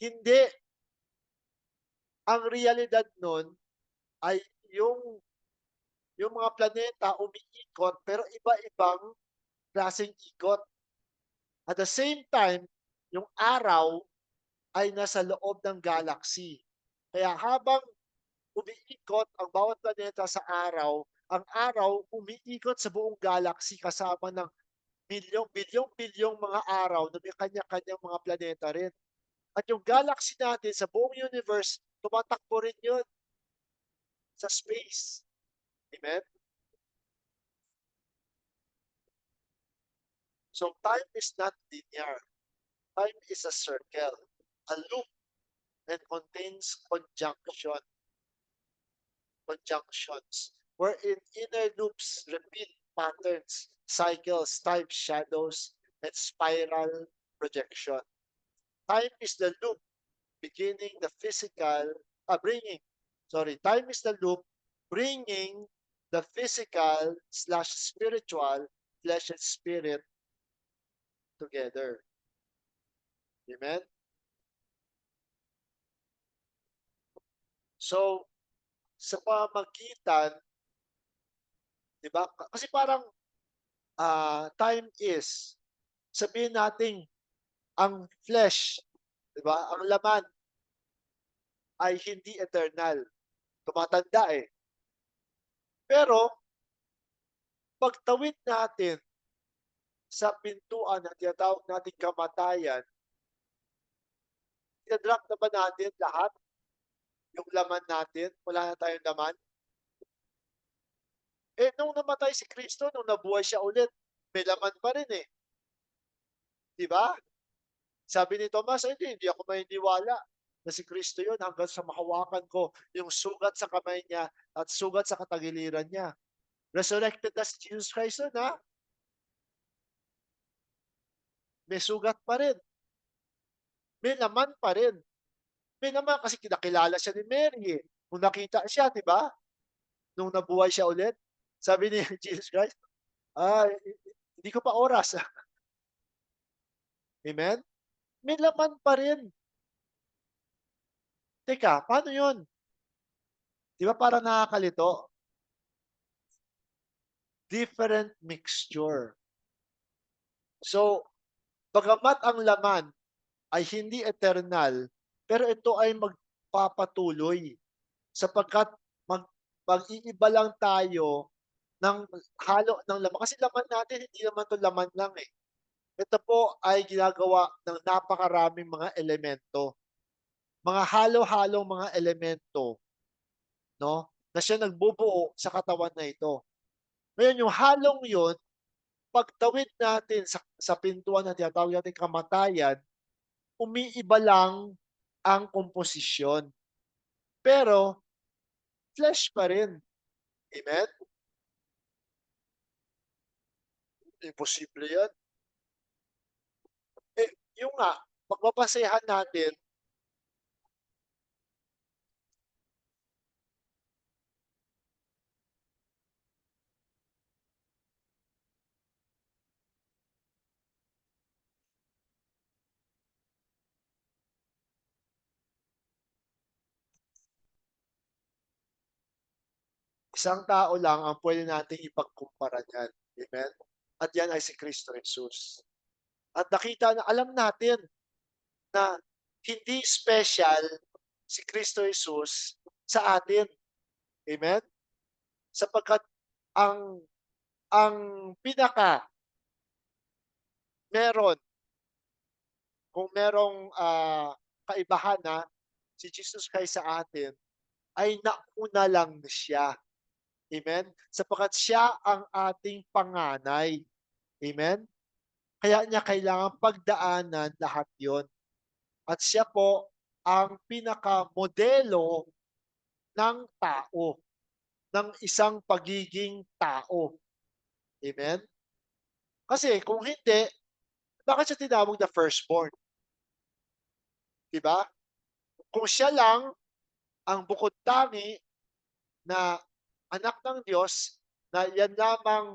Hindi. Ang realidad nun ay yung mga planeta umiikot pero iba-ibang klaseng ikot. At the same time, yung araw ay nasa loob ng galaxy. Kaya habang umiikot ang bawat planeta sa araw, ang araw umiikot sa buong galaxy kasama ng bilyong-bilyong mga araw na may kanya-kanyang mga planeta rin. At yung galaxy natin sa buong universe, tumatakbo rin yun sa space. Amen? So time is not linear. Time is a circle, a loop, and contains conjunctions, wherein inner loops repeat patterns, cycles, time shadows, and spiral projection. Time is the loop beginning the physical, bringing, sorry, time is the loop bringing the physical slash spiritual, flesh and spirit together. Amen? So, sa pamagitan, di ba? Kasi parang time is, sabihin natin, ang flesh, di ba? Ang laman ay hindi eternal. Tumatanda eh. Pero, pagtawid natin sa pintuan na tinatawag nating kamatayan, ina-drop na ba natin lahat? Yung laman natin? Wala na tayong laman? Eh, nung namatay si Kristo, nung nabuhay siya ulit, may laman pa rin eh. Di ba? Sabi ni Tomas, hindi ako maniniwala na si Kristo yun hanggang sa mahawakan ko yung sugat sa kamay niya at sugat sa katagiliran niya. Resurrected na si Jesus Christ yun, ha? May sugat pa rin. May laman pa rin. May laman kasi kinakilala siya ni Mary eh. Kung nakita siya, di ba? Nung nabuhay siya ulit, sabi ni Jesus Christ, hindi ko pa oras. Amen? May laman pa rin. Teka, paano yun? Di ba parang nakakalito? Different mixture. So, bagamat ang laman ay hindi eternal, pero ito ay magpapatuloy sapagkat mag-iiba lang tayo ng halo ng laman. Kasi laman natin, hindi naman to laman lang eh. Ito po ay ginagawa ng napakaraming mga elemento. Mga halo-halong mga elemento, no? Na siya nagbubuo sa katawan na ito. Ngayon, yung halong yun, pagtawid natin sa pintuan na tinatawag natin kamatayan, umiiba lang ang komposisyon. Pero, flesh pa rin. Amen? Imposible yan. Eh, yung nga, pagpapasehan natin, isang tao lang ang pwede nating ipagkumpara niyan. Amen? At yan ay si Kristo Jesus. At nakita na, alam natin na hindi special si Kristo Jesus sa atin. Amen? Sapagkat ang ang pinaka meron, kung merong kaibahan na si Jesus Christ sa atin, ay nauna lang siya. Amen? Sapagkat siya ang ating panganay. Amen? Kaya niya kailangan pagdaanan lahat yon. At siya po ang pinakamodelo ng tao, ng isang pagiging tao. Amen? Kasi kung hindi, bakit siya tinawag na firstborn? Diba? Kung siya lang ang bukod tangi na anak ng Diyos, na yan lamang,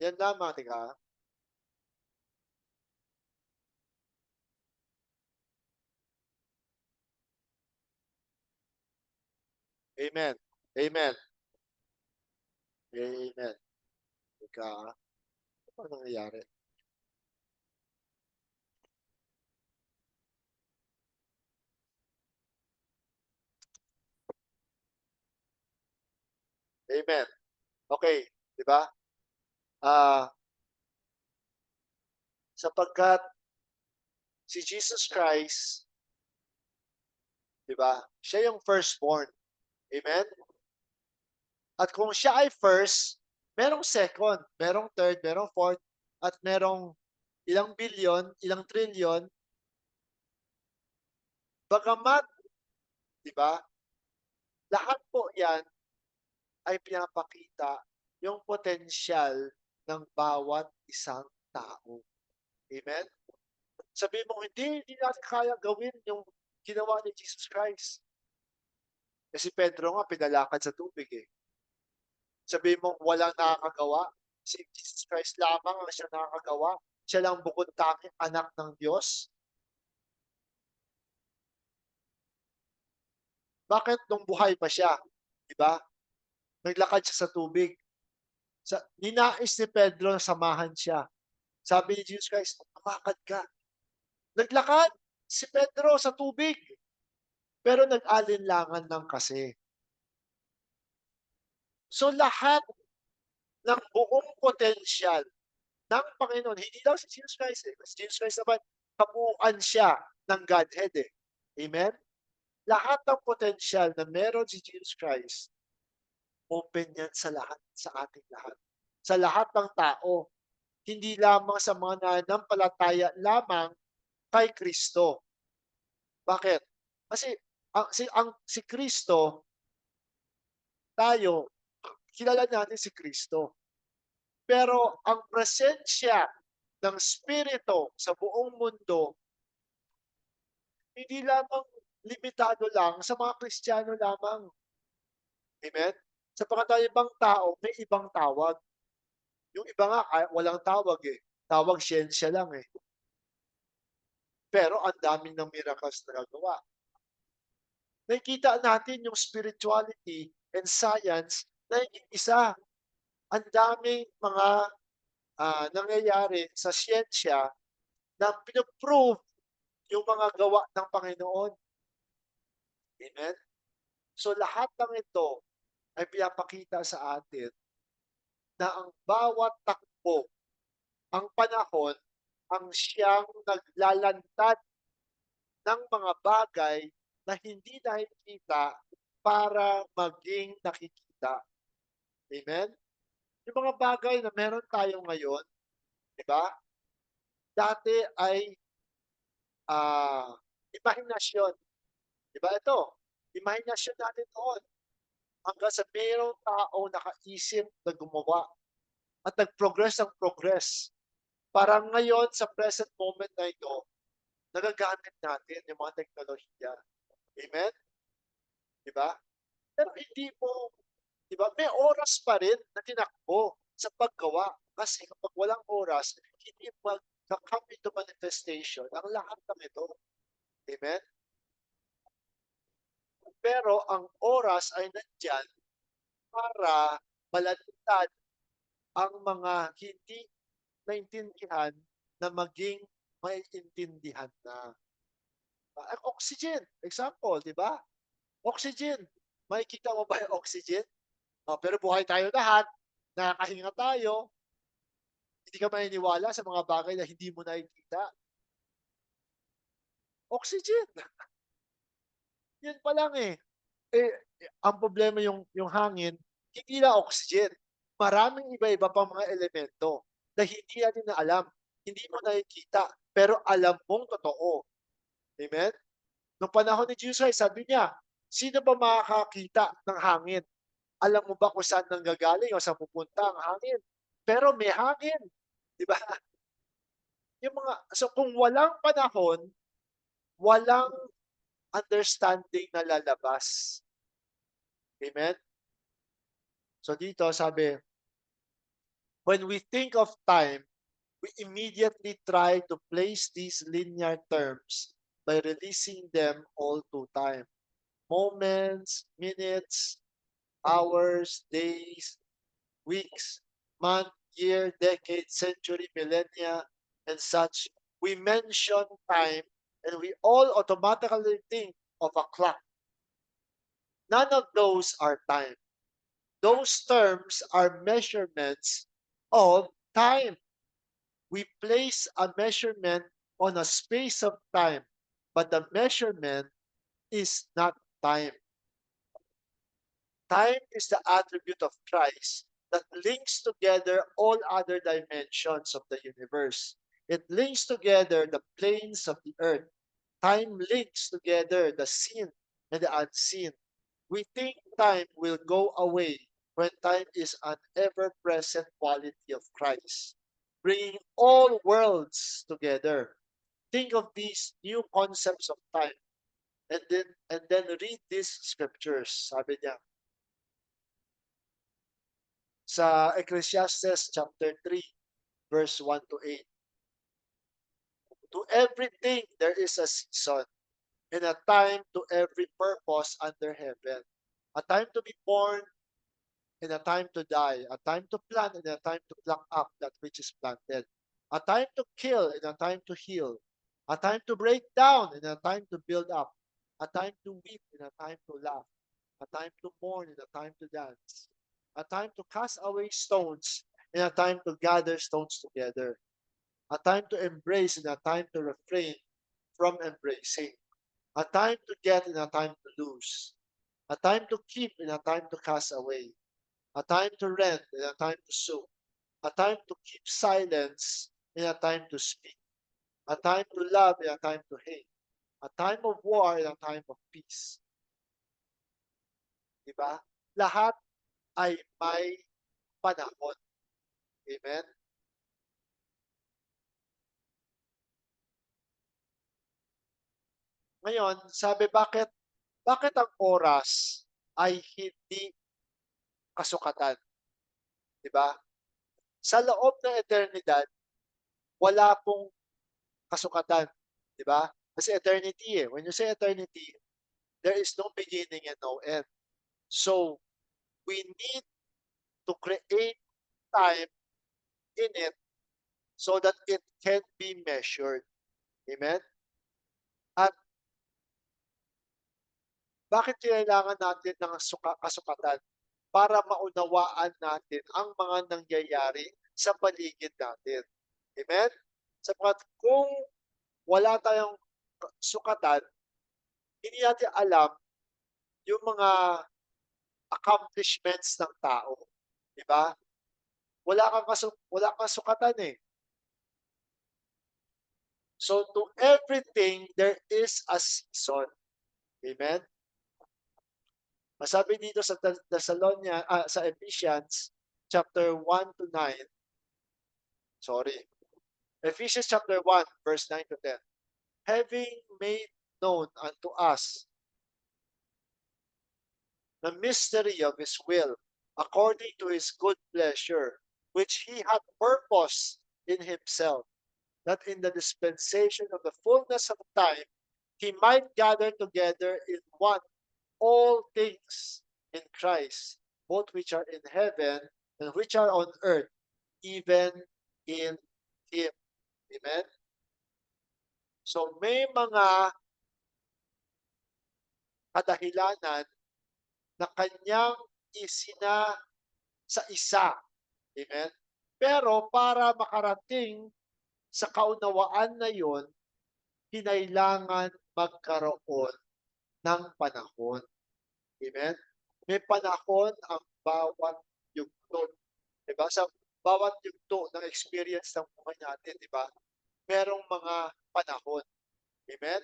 tika, amen, amen, amen, tika. Ano nangyayari? Amen. Okay, di ba? Ah, sapagkat si Jesus Christ, di ba? Siya yung firstborn. Amen? At kung siya ay first, merong second, merong third, merong fourth, at merong ilang bilyon, ilang trilyon, bagamat, di ba, lahat po yan ay pinapakita yung potensyal ng bawat isang tao. Amen? Sabi mo, hindi natin kaya gawin yung ginawa ni Jesus Christ. Eh si Pedro nga, pinalakad sa tubig eh. Sabi mo, walang nakakagawa. Si Jesus Christ lamang ang siya nakakagawa. Siya lang bukod tanging anak ng Diyos. Bakit nung buhay pa siya? Di ba? Naglakad siya sa tubig. Ninais ni Pedro na samahan siya. Sabi ni Jesus Christ, umakad ka. Naglakad si Pedro sa tubig. Pero nag-alinlangan lang kasi. So lahat ng buong potensyal ng Panginoon, hindi lang si Jesus Christ eh. Si Jesus Christ naman, kabuuan siya ng Godhead eh. Amen? Lahat ng potensyal na meron si Jesus Christ, open yan sa lahat, sa ating lahat. Sa lahat ng tao. Hindi lamang sa mga nananampalataya lamang kay Kristo. Bakit? Kasi si Kristo, tayo, kilala natin si Kristo. Pero ang presensya ng Espiritu sa buong mundo, hindi lamang limitado lang sa mga Kristiyano lamang. Amen? Sapagkat ang ibang tao, may ibang tawag. Yung iba nga, walang tawag eh. Tawag siyensya lang eh. Pero ang daming ng miracles na nagawa. Nakikita natin yung spirituality and science na isa. Ang daming mga nangyayari sa siyensya na pinoprove yung mga gawa ng Panginoon. Amen? So lahat ng ito ay pinapakita sa atin na ang bawat takbo, ang panahon, ang siyang naglalantad ng mga bagay na hindi nakikita para maging nakikita. Amen? Yung mga bagay na meron tayo ngayon, di ba? Dati ay imahinasyon. Di ba ito? Imahinasyon natin noon. Hanggang sa mayroong tao nakaisip na gumawa at nag-progress ng progress. Parang ngayon, sa present moment na ito, nagagamit natin yung mga teknolohiya. Amen? Di ba? Pero hindi mo, di ba, may oras pa rin na tinakbo sa paggawa. Kasi kapag walang oras, hindi mag-come into manifestation ang lahat ng ito. Amen? Pero ang oras ay nandyan para malantad ang mga hindi naintindihan na maging maiintindihan na. Ang oxygen, example, di ba? Oxygen. Makikita mo ba yung oxygen? Pero buhay tayo lahat, nakakahinga tayo, hindi ka maniniwala sa mga bagay na hindi mo nakikita. Oxygen. Yun pa lang eh. Ang problema yung hangin, hindi na oxygen. Maraming iba-iba pang mga elemento na hindi natin na alam. Hindi mo nakikita, pero alam mong totoo. Amen? Noong panahon ni Jesus Christ, sabi niya, sino ba makakakita ng hangin? Alam mo ba kung saan nanggagaling o saan pupunta ang hangin? Pero may hangin. Di ba? So kung walang panahon, walang understanding na lalabas. Amen? So dito sabi, when we think of time, we immediately try to place these linear terms by releasing them all to time. Moments, minutes, hours, days, weeks, months, year, decade, century, millennia, and such, we mention time and we all automatically think of a clock. None of those are time. Those terms are measurements of time. We place a measurement on a space of time, but the measurement is not time. Time is the attribute of Christ that links together all other dimensions of the universe. It links together the planes of the earth. Time links together the seen and the unseen. We think time will go away when time is an ever present quality of Christ, bringing all worlds together. Think of these new concepts of time and then read these scriptures. Sabi niya sa Ecclesiastes chapter 3 verse 1 to 8. To everything there is a season and a time to every purpose under heaven. A time to be born and a time to die, a time to plant and a time to pluck up that which is planted, a time to kill and a time to heal, a time to break down and a time to build up, a time to weep and a time to laugh, a time to mourn and a time to dance, a time to cast away stones and a time to gather stones together, a time to embrace and a time to refrain from embracing, a time to get and a time to lose, a time to keep and a time to cast away, a time to rent and a time to sue, a time to keep silence and a time to speak, a time to love and a time to hate, a time of war and a time of peace. Diba? Lahat ay may panahon. Amen? Ngayon, sabi bakit ang oras ay hindi kasukatan? Diba? Sa loob ng eternidad, wala pong kasukatan. Diba? Kasi eternity eh. When you say eternity, there is no beginning and no end. So, we need to create time in it so that it can be measured. Amen? At bakit kailangan natin ng kasukatan? Para maunawaan natin ang mga nangyayari sa paligid natin. Amen? Sapagkat kung wala tayong sukatan, hindi natin alam yung mga accomplishments ng tao. Di ba? Wala kang sukatan eh. So to everything, there is a season. Amen? Masabi dito sa sa Ephesians chapter 1 to 9. Sorry. Ephesians chapter 1 verse 9 to 10. Having made known unto us the mystery of his will, according to his good pleasure, which he had purposed in himself, that in the dispensation of the fullness of time he might gather together in one all things in Christ, both which are in heaven and which are on earth, even in him. Amen? So may mga kadahilanan na kanyang isina sa isa. Amen? Pero para makarating sa kaunawaan na yon, kinailangan magkaroon ng panahon. Amen? May panahon ang bawat yugto. Diba? Sa bawat yugto ng experience ng buhay natin, diba? Merong mga panahon. Amen?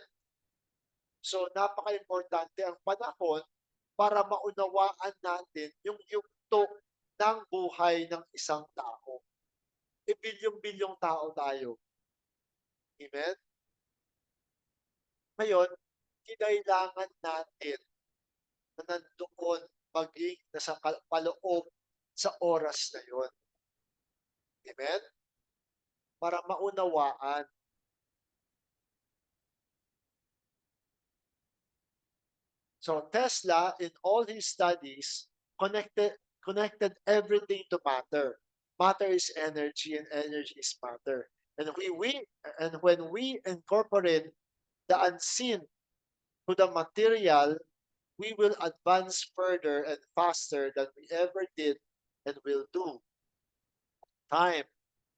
So, napaka-importante ang panahon para maunawaan natin yung yugto ng buhay ng isang tao. E bilyong-bilyong tao tayo. Amen? Ngayon, kinailangan natin na nandoon maging nasa paloob sa oras na yon. Amen? Para maunawaan. So Tesla, in all his studies, connected everything to matter. matter is energy and energy is matter. And when we incorporate the unseen to the material, we will advance further and faster than we ever did and will do. Time,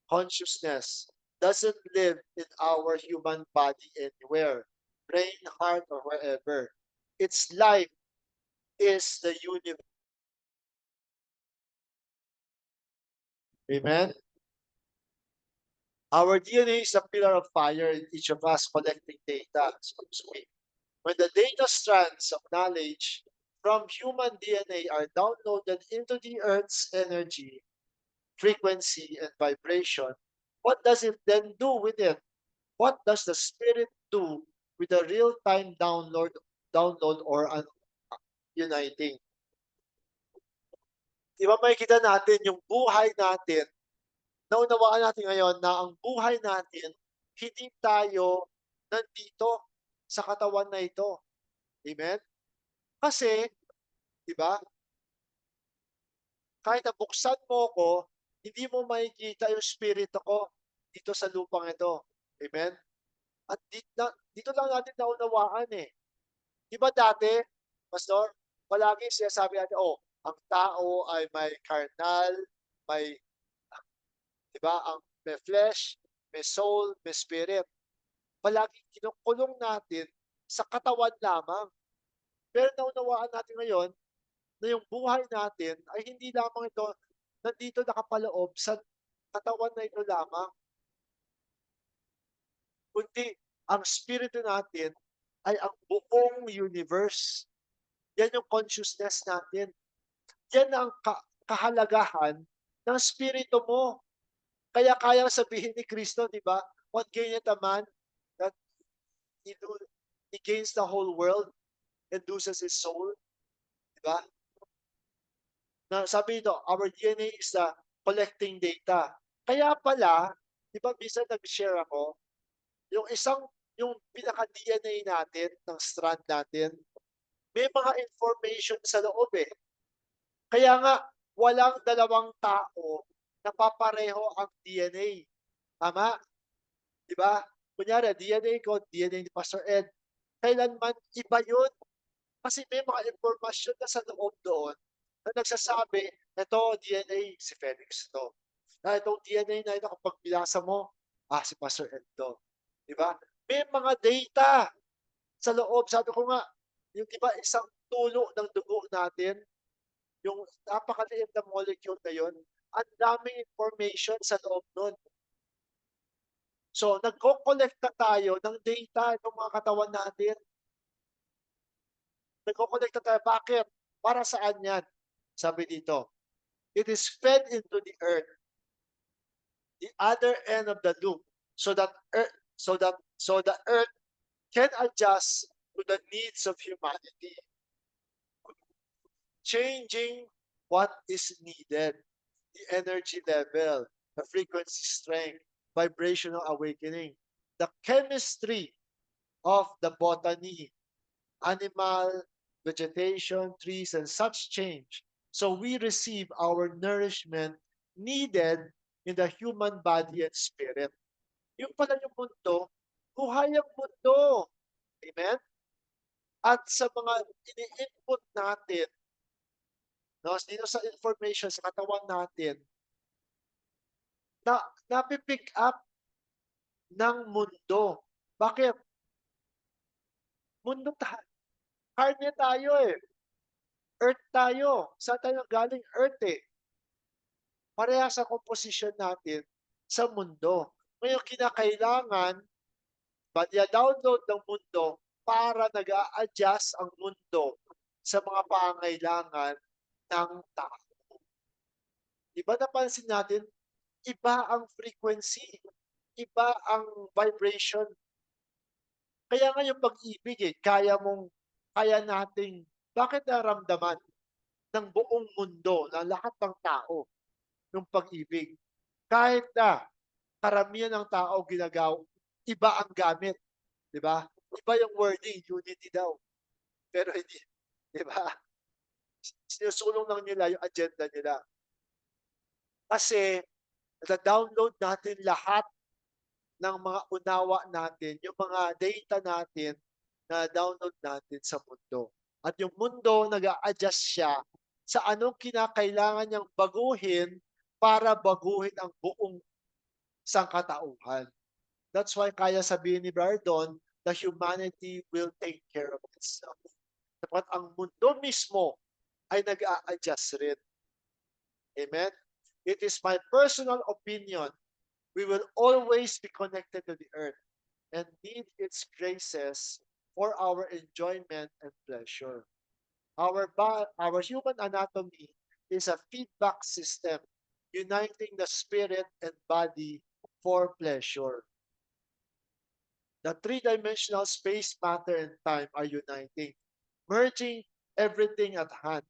consciousness doesn't live in our human body anywhere, brain, heart, or wherever. Its life is the universe. Amen. Our DNA is a pillar of fire in each of us collecting data, so to speak. When the data strands of knowledge from human DNA are downloaded into the Earth's energy, frequency, and vibration, what does it then do with it? What does the spirit do with a real-time download or an uniting? Di ba makikita natin yung buhay natin, naunawaan natin ngayon na ang buhay natin, hindi tayo nandito sa katawan na ito. Amen? Kasi, di ba, kahit na buksan mo ko, hindi mo makikita yung spirito ko dito sa lupang ito. Amen? At dito lang natin naunawaan eh. Di ba dati, Pastor, palagi sinasabi natin, oh, ang tao ay may carnal, may, di ba, may flesh, may soul, may spirit. Palagi kinukulong natin sa katawan lamang. Pero naunawaan natin ngayon na yung buhay natin ay hindi lamang ito nandito nakapaloob sa katawan na ito lamang. Kundi ang spirito natin ay ang buong universe. Yan yung consciousness natin. Yan ang kahalagahan ng spirito mo. Kaya kayang sabihin ni Kristo, di ba? What gaineth a man that he gains the whole world and loses his soul? Di ba? Na sabi nito, our DNA is the collecting data. Kaya pala, di ba, minsan nag-share ako, yung pinaka-DNA natin, ng strand natin, may mga information sa loob eh. Kaya nga, walang dalawang tao na papareho ang DNA. Tama? Di ba? Kunyari, DNA ko, DNA ni Pastor Ed, kailanman iba yun. Kasi may mga informasyon na sa loob doon na nagsasabi, ito, DNA, si Felix to. Na itong DNA na ito, kapag binasa mo, si Pastor Ed to. Di ba? May mga data sa loob. Sabi ko nga, yung di ba isang tulo ng dugo natin, yung napakaliit na molecule na yun, ang daming information sa loob nun. So, nagko-collect na tayo ng data ng mga katawan natin. Nagko-collect na tayo. Bakit? Para saan yan? Sabi dito, it is fed into the earth, the other end of the loop, so that the earth can adjust to the needs of humanity, changing what is needed, the energy level, the frequency strength, vibrational awakening, the chemistry of the botany, animal, vegetation, trees, and such change. So we receive our nourishment needed in the human body and spirit. Yung pala yung mundo, buhay ang mundo. Amen? At sa mga ini-input natin, no, dito sa information sa katawan natin, na napipick up ng mundo. Bakit? Mundo tayo. Karne tayo eh. Earth tayo. Saan tayo galing? Earth eh. Pareha sa composition natin sa mundo. Ngayon, kinakailangan download ng mundo para nag-a-adjust ang mundo sa mga pangailangan ng tao. Diba napansin natin, iba ang frequency, iba ang vibration. Kaya nga yung pag-ibig kaya nating, bakit naramdaman ng buong mundo, ng lahat ng tao, yung pag-ibig? Kahit na karamihan ng tao iba ang gamit. Di ba? Iba yung wording, unity daw. Pero hindi, di ba? Sinusulong lang nila yung agenda nila. Kasi na-download natin lahat ng mga unawa natin, yung mga data natin na download natin sa mundo. At yung mundo nag-a-adjust siya sa anong kinakailangan niyang baguhin para baguhin ang buong sangkatauhan. That's why kaya sabihin ni Bardon, the humanity will take care of itself. Dapat ang mundo mismo ay nag-a-adjust rin. Amen? It is my personal opinion, we will always be connected to the earth and need its graces for our enjoyment and pleasure. Our human anatomy is a feedback system uniting the spirit and body for pleasure. The three-dimensional space, matter, and time are uniting, merging everything at hand.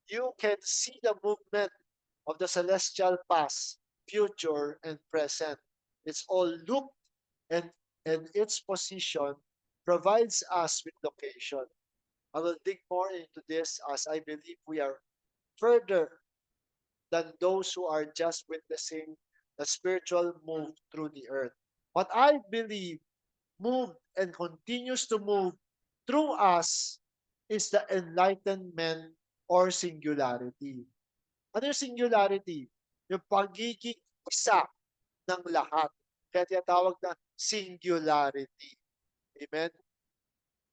You can see the movement of the celestial past, future, and present. It's all looped, and, and its position provides us with location. I will dig more into this as I believe we are further than those who are just witnessing the spiritual move through the earth. What I believe moved and continues to move through us is the enlightenment or singularity. Ano yung singularity? Yung pagiging isa ng lahat. Kaya tinatawag na singularity. Amen?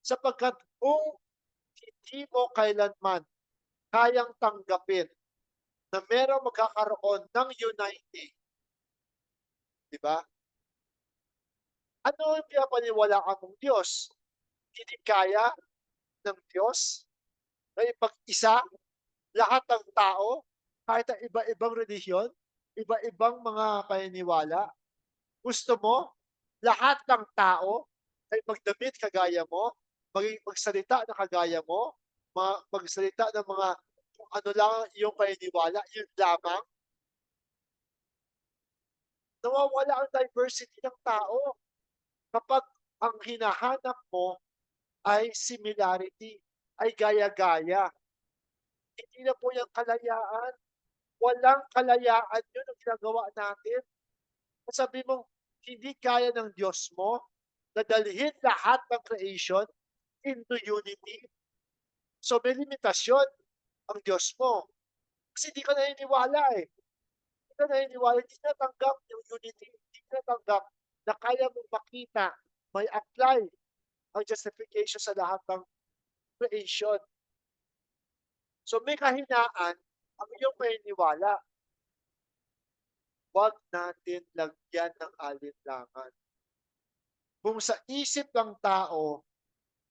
Sapagkat kung hindi mo kailanman kayang tanggapin na merong magkakaroon ng uniting, di ba? Ano yung pinapaniwalaan mong Diyos? Hindi kaya ng Diyos na ipag-isa lahat ng tao, kahit ang iba-ibang relihiyon, iba-ibang mga paniniwala. Gusto mo, lahat ng tao ay magdamit kagaya mo, magsalita na kagaya mo, magsalita ng mga kung ano lang yung paniniwala, yun lamang. Nawawala ang diversity ng tao kapag ang hinahanap mo ay similarity, ay gaya-gaya. Hindi na po yung kalayaan. Walang kalayaan yun ang ginagawa natin. Sabi mo, hindi kaya ng Diyos mo na dalhin lahat ng creation into unity. So may limitasyon ang Diyos mo. Kasi hindi ka naniniwala eh. Hindi ka naniniwala, hindi natanggap yung unity. Hindi natanggap na kaya mong makita, may apply ang justification sa lahat ng creation. So may kahinaan ang iyong paniniwala. Huwag natin lagyan ng alinlangan. Kung sa isip ng tao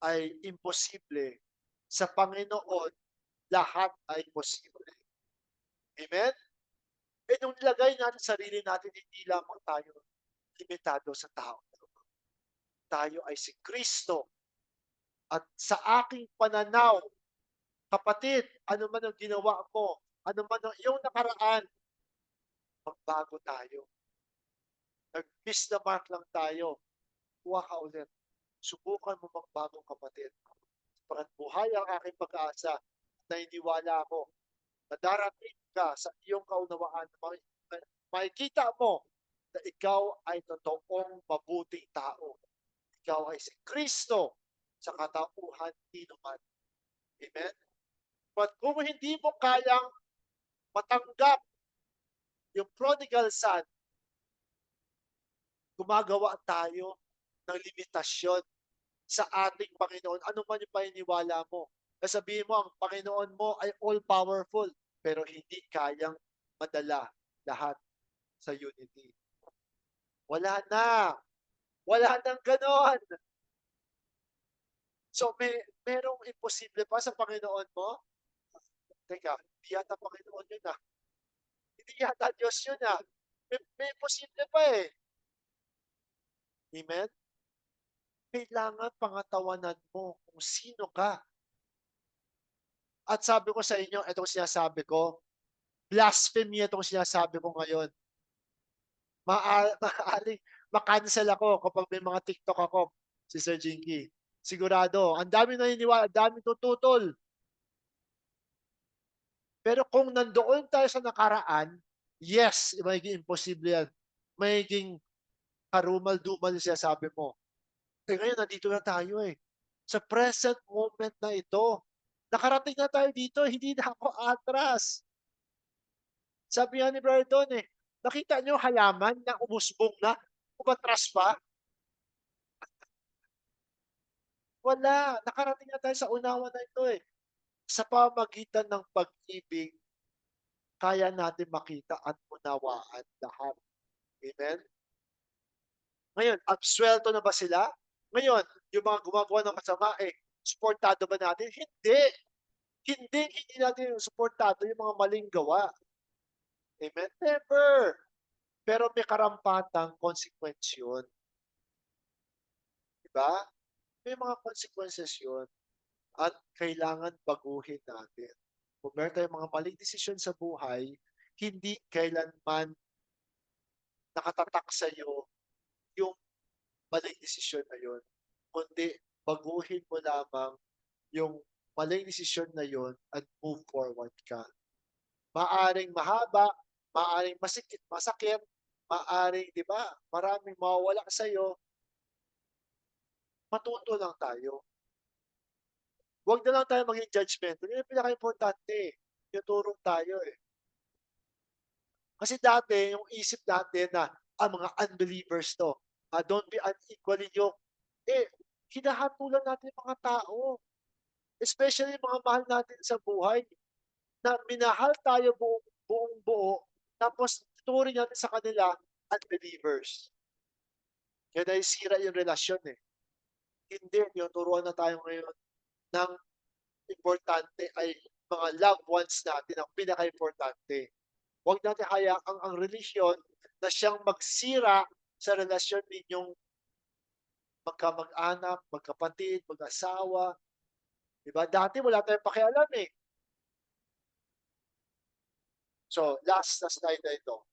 ay imposible, sa Panginoon, lahat ay posible. Amen? Eh, nung nilagay natin sarili natin, hindi lamang tayo limitado sa tao. Tayo ay si Kristo. At sa aking pananaw, kapatid, ano man ang ginawa mo, ano man ang iyong nakaraan, magbago tayo. Nag-miss the mark lang tayo. Kuha ka ulit. Subukan mo magbago, kapatid. Pagkat buhay ang aking pag-asa, naniniwala ako na darating ka sa iyong kaunawaan, makikita mo na ikaw ay totoong mabuting tao. Ikaw ay si Kristo sa katauhan inuman. Amen? But kung hindi mo kayang matanggap yung prodigal son, gumagawa tayo ng limitasyon sa ating Panginoon. Ano man yung paniniwala mo. Sabihin mo, ang Panginoon mo ay all-powerful, pero hindi kayang madala lahat sa unity. Wala na. Wala nang ganon. So, merong imposible pa sa Panginoon mo? Teka, hindi yata Panginoon yun ah. Hindi yata Diyos yun ah. May imposible pa eh. Amen? Kailangan pangatawanan mo kung sino ka. At sabi ko sa inyo, itong sinasabi ko, blasphemy itong sinasabi ko ngayon. Maaaring makancel ako kapag may mga TikTok ako, si Sir Jinky. Sigurado. Ang dami naniniwala, ang dami tututol. Pero kung nandoon tayo sa nakaraan, Yes, magiging imposible yan. Magiging karumal-dumal yung sinasabi mo. Eh ngayon, nandito na tayo eh. Sa present moment na ito, nakarating na tayo dito, hindi na ako atras. Sabi nga ni Brother Don eh, nakita niyo halaman na umusbong na, umatras pa? Wala, nakarating na tayo sa unawa na ito eh. Sa pamagitan ng pag-ibig, kaya natin makita at unawaan lahat. Amen? Ngayon, absuelto na ba sila? Ngayon, yung mga gumagawa ng masama, suportado ba natin? Hindi. Hindi natin suportado yung mga maling gawa. Amen? Never. Pero may karampatang consequence yun. Diba? May mga consequences yun. At kailangan baguhin natin. Kung meron tayong mga maling desisyon sa buhay, hindi kailanman nakatatak sa iyo yung maling desisyon na yun. Kundi baguhin mo lamang yung maling desisyon na yun and move forward ka. Maaring mahaba, maaring masakit, maaring, di ba, maraming mawawala sa iyo, matuto lang tayo. Huwag na lang tayo maging judgmental. Yun yung pinaka-importante eh. Tuturong tayo eh. Kasi dati, yung isip natin na, mga unbelievers to, don't be unequally yoked. Hinahatulan natin yung mga tao. Especially yung mga mahal natin sa buhay, na minahal tayo buong buo, tapos tuturing natin sa kanila unbelievers. Kaya nasisira yung relasyon eh. Hindi, yung turuan na tayo ngayon ng importante ay mga loved ones natin ang pinaka-importante. Huwag natin hayaang ang relasyon na siyang magsira sa relasyon ninyong magkamag-anak, magkapatid, mag-asawa. Diba? Dati wala tayong pakialam eh. So, last na slide na ito.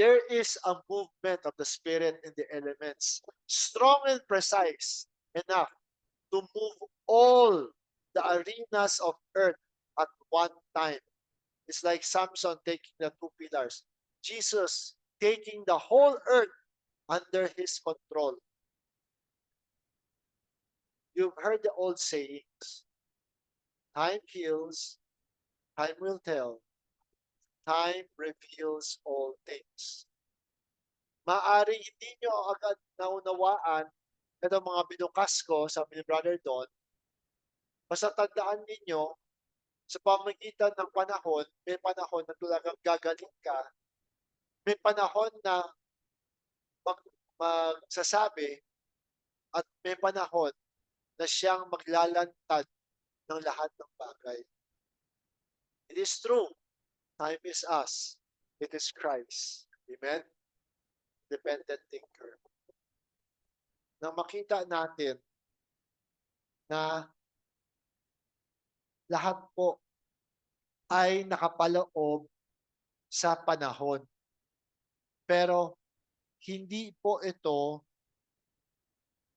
There is a movement of the Spirit in the elements, strong and precise enough to move all the arenas of earth at one time. It's like Samson taking the two pillars. Jesus taking the whole earth under his control. You've heard the old sayings. Time heals, time will tell. Time reveals all things. Maaring hindi nyo agad naunawaan itong mga binukas ko sa ni Brother Don. Basta tandaan ninyo, sa pamagitan ng panahon, may panahon na talagang gagaling ka. May panahon na magsasabi at may panahon na siyang maglalantad ng lahat ng bagay. It is true. Time is us. It is Christ. Amen? Dependent thinker. Nang makita natin na lahat po ay nakapaloob sa panahon. Pero hindi po ito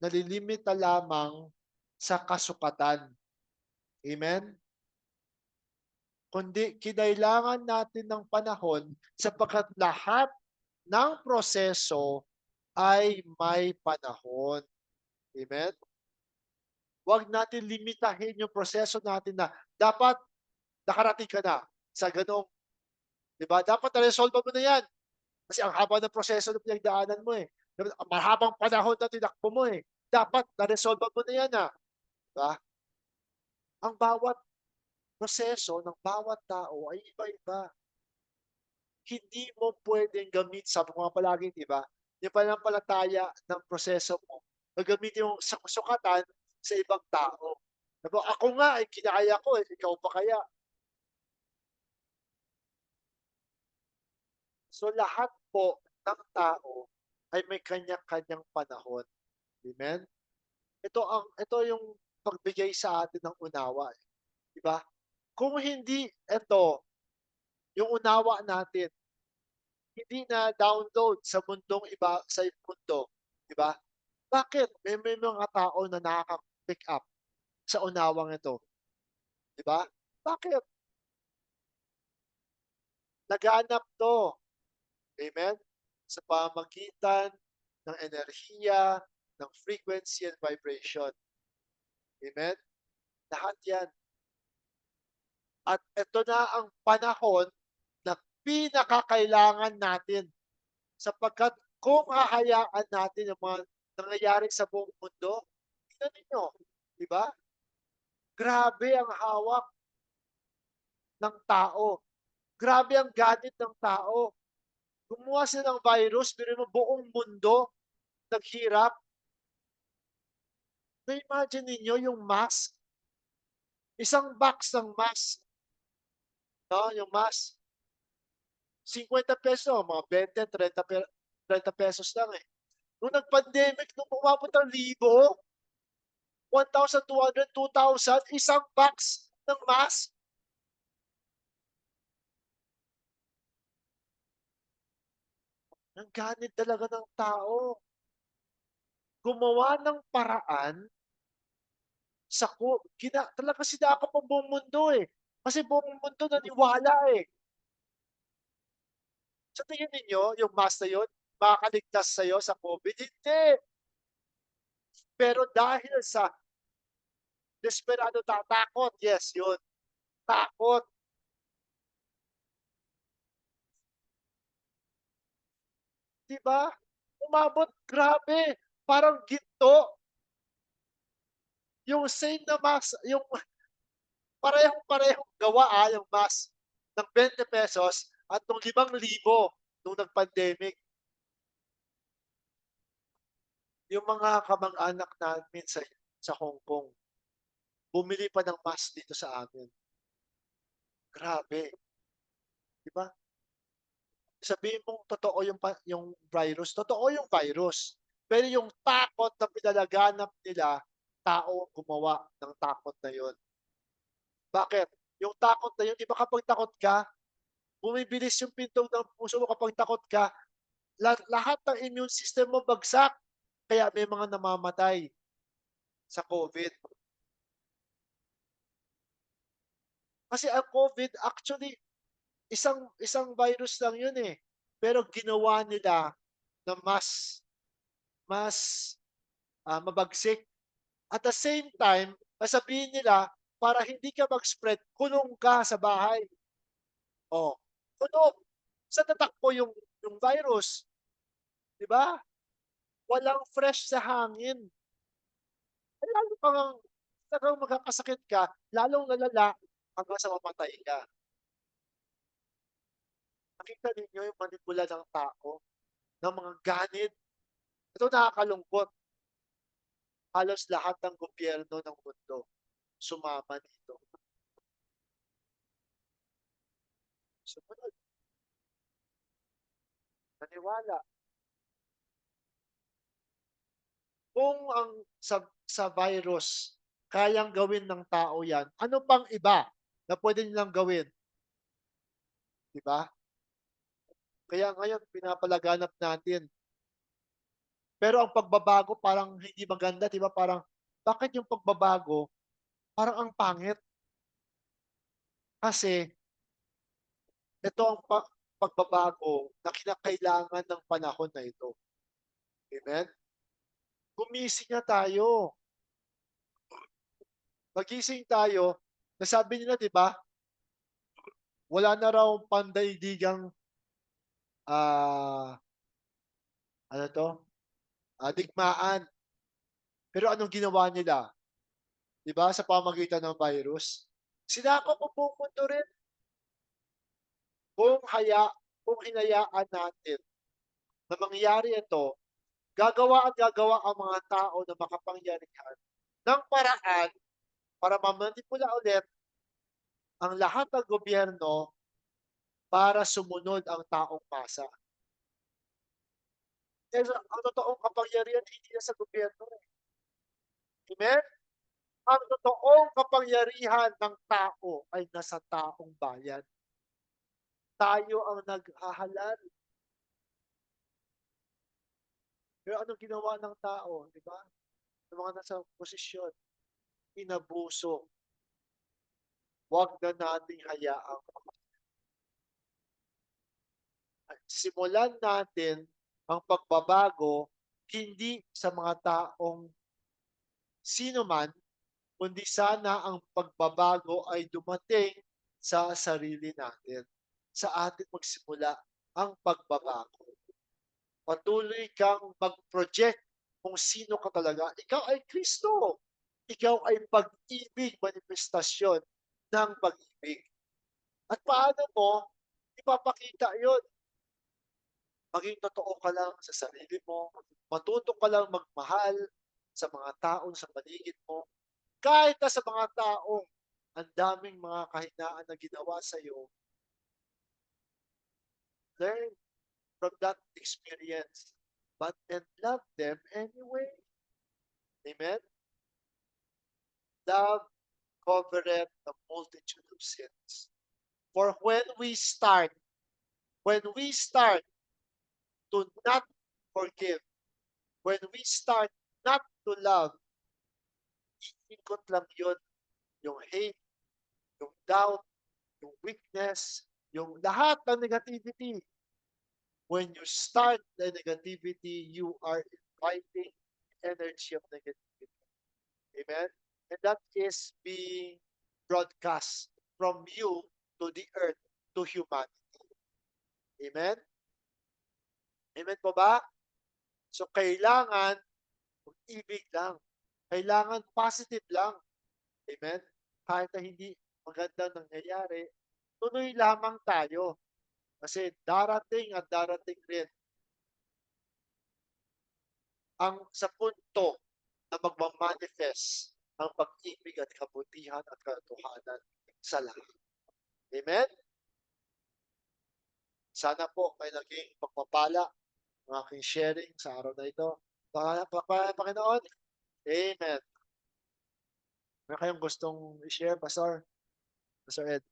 nalilimita lamang sa kasukatan. Amen? Kundi kinailangan natin ng panahon sapagkat lahat ng proseso ay may panahon. Amen? Huwag natin limitahin yung proseso natin na dapat nakarating ka na sa ganong, di ba? Dapat na-resolve mo na yan. Kasi ang haba ng proseso na pinagdaanan mo eh. Mahabang panahon na tinakbo mo eh. Dapat na-resolve mo na yan ah. Diba? Ang bawat proseso ng bawat tao ay iba-iba. Hindi mo pwedeng sabi ko nga palagi, di ba? Yung pananampalataya ng proseso mo, gagamitin yung sukatan sa ibang tao. Diba? Ako nga, kinakaya ko, ikaw pa kaya? So lahat po ng tao ay may kanya-kanyang panahon. Amen? Ito yung pagbigay sa atin ng unawa, di ba? Kung hindi ito, yung unawa natin, hindi na download sa mundong iba, sa mundo, di ba? Bakit? May mga tao na nakaka-pick up sa unawang ito, di ba? Bakit? laganap 'to. Amen? Sa pamamagitan ng enerhiya, ng frequency and vibration. Amen? Lahat 'yan. At ito na ang panahon na pinakakailangan natin sapagkat kung hahayaan natin yung mga nangyayari sa buong mundo, tingnan ninyo, 'di ba? Grabe ang hawak ng tao. Grabe ang gadget ng tao. Gumawa sila ng virus, pero mo buong mundo naghirap. Na-imagine ninyo yung mask, isang box ng mask, no, yung mask, ₱50, mga 20, 30 pesos lang eh. Nung nag-pandemic, nung umabot ng 1,200, 2,000, isang box ng mask. Ang ganit talaga ng tao. Gumawa ng paraan sa talaga sinakop ang buong mundo eh. Kasi buong mundo naniwala eh. Sa tingin ninyo, yung mask na yun, makakaligtas sa'yo sa COVID? Hindi. Pero dahil sa desperado takot, yes, yun. Takot. Di ba? Umabot, grabe. Parang ginto. Yung same na mask, yung parehong-parehong gawa yung mask ng 20 pesos at nung 5,000 nung nag-pandemic. Yung mga kamag-anak namin sa Hong Kong, bumili pa ng mask dito sa amin. Grabe, 'di ba? Sabihin mong totoo yung virus, totoo yung virus. Pero yung takot na pinalaganap nila, tao ang gumawa ng takot na yun. Bakit? Yung takot na yun, 'di ba kapag takot ka, bumibilis yung pindong ng puso mo kapag takot ka, lahat ng immune system mo bagsak. Kaya may mga namamatay sa COVID. Kasi ang COVID actually isang isang virus lang yun, eh, pero ginawa nila na mas, mabagsik. At the same time, sasabihin nila para hindi ka mag-spread, kulong ka sa bahay. Oh, kulong. Saan tatakbo yung virus, 'di ba? Walang fresh sa hangin. Eh, lalo kang talagang magkakasakit ka, lalong lalala hanggang sa mamatay ka. Nakita ninyo yung manipula ng tao, ng mga ganid. Ito nakakalungkot. Halos lahat ng gobyerno ng mundo sumama dito. Sumunod, naniwala. Kung ang sa virus kayang gawin ng tao 'yan, ano pang iba na puwede nilang gawin, 'di ba? Kaya ngayon pinapalaganap natin. Pero ang pagbabago parang hindi maganda, 'di ba? Parang bakit yung pagbabago parang ang pangit? Kasi ito ang pagbabago na kinakailangan ng panahon na ito. Amen? Gumising na tayo. Magising tayo. Nasabi nila 'di ba, wala na raw pandaigdigang, ah, ano 'to, digmaan. Pero anong ginawa nila, 'di ba, sa pamamagitan ng virus? Sinakop ang buong mundo rin. Kung kung hinayaan natin na mangyari ito, gagawa at gagawa ang mga tao na makapangyarihan ng paraan para mamanipula ulit ang lahat ng gobyerno para sumunod ang taong masa. Kasi ang totoong kapangyarihan hindi nasa gobyerno, eh. Amen? Ang totoong kapangyarihan ng tao ay nasa taong bayan. Tayo ang naghahalal. Pero anong ginawa ng tao, 'di ba? Ng mga nasa posisyon, inabuso. Huwag na nating hayaang simulan natin ang pagbabago hindi sa mga taong sino man, kundi sana ang pagbabago ay dumating sa sarili natin, sa atin magsimula ang pagbabago. Patuloy kang mag-project kung sino ka talaga. Ikaw ay Kristo. Ikaw ay pag-ibig, manifestasyon ng pag-ibig. At paano mo ipapakita yon? Maging totoo ka lang sa sarili mo, matuto ka lang magmahal sa mga taong sa paligid mo, kahit na sa mga taong ang daming mga kahinaan na ginawa sa'yo, learn from that experience, but then love them anyway. Amen? Love covereth a multitude of sins. For when we start to not forgive, when we start not to love, ikot lang yun, yung hate, yung doubt, yung weakness, yung lahat ng negativity. When you start the negativity, you are inviting energy of negativity. Amen? And that is being broadcast from you to the earth, to humanity. Amen? Amen po ba? So, kailangan ibig lang. Kailangan positive lang. Amen? Kahit na hindi maganda nangyayari, tuloy lamang tayo. Kasi darating at darating rin ang sa punto na magmamanifest ang pag-ibig at kabutihan at katotohanan sa lahat. Amen? Sana po may naging pagpapala ang aking sharing sa araw na ito. Panginoon, Amen. Meron kayong gustong i-share, Pastor? Pastor Ed?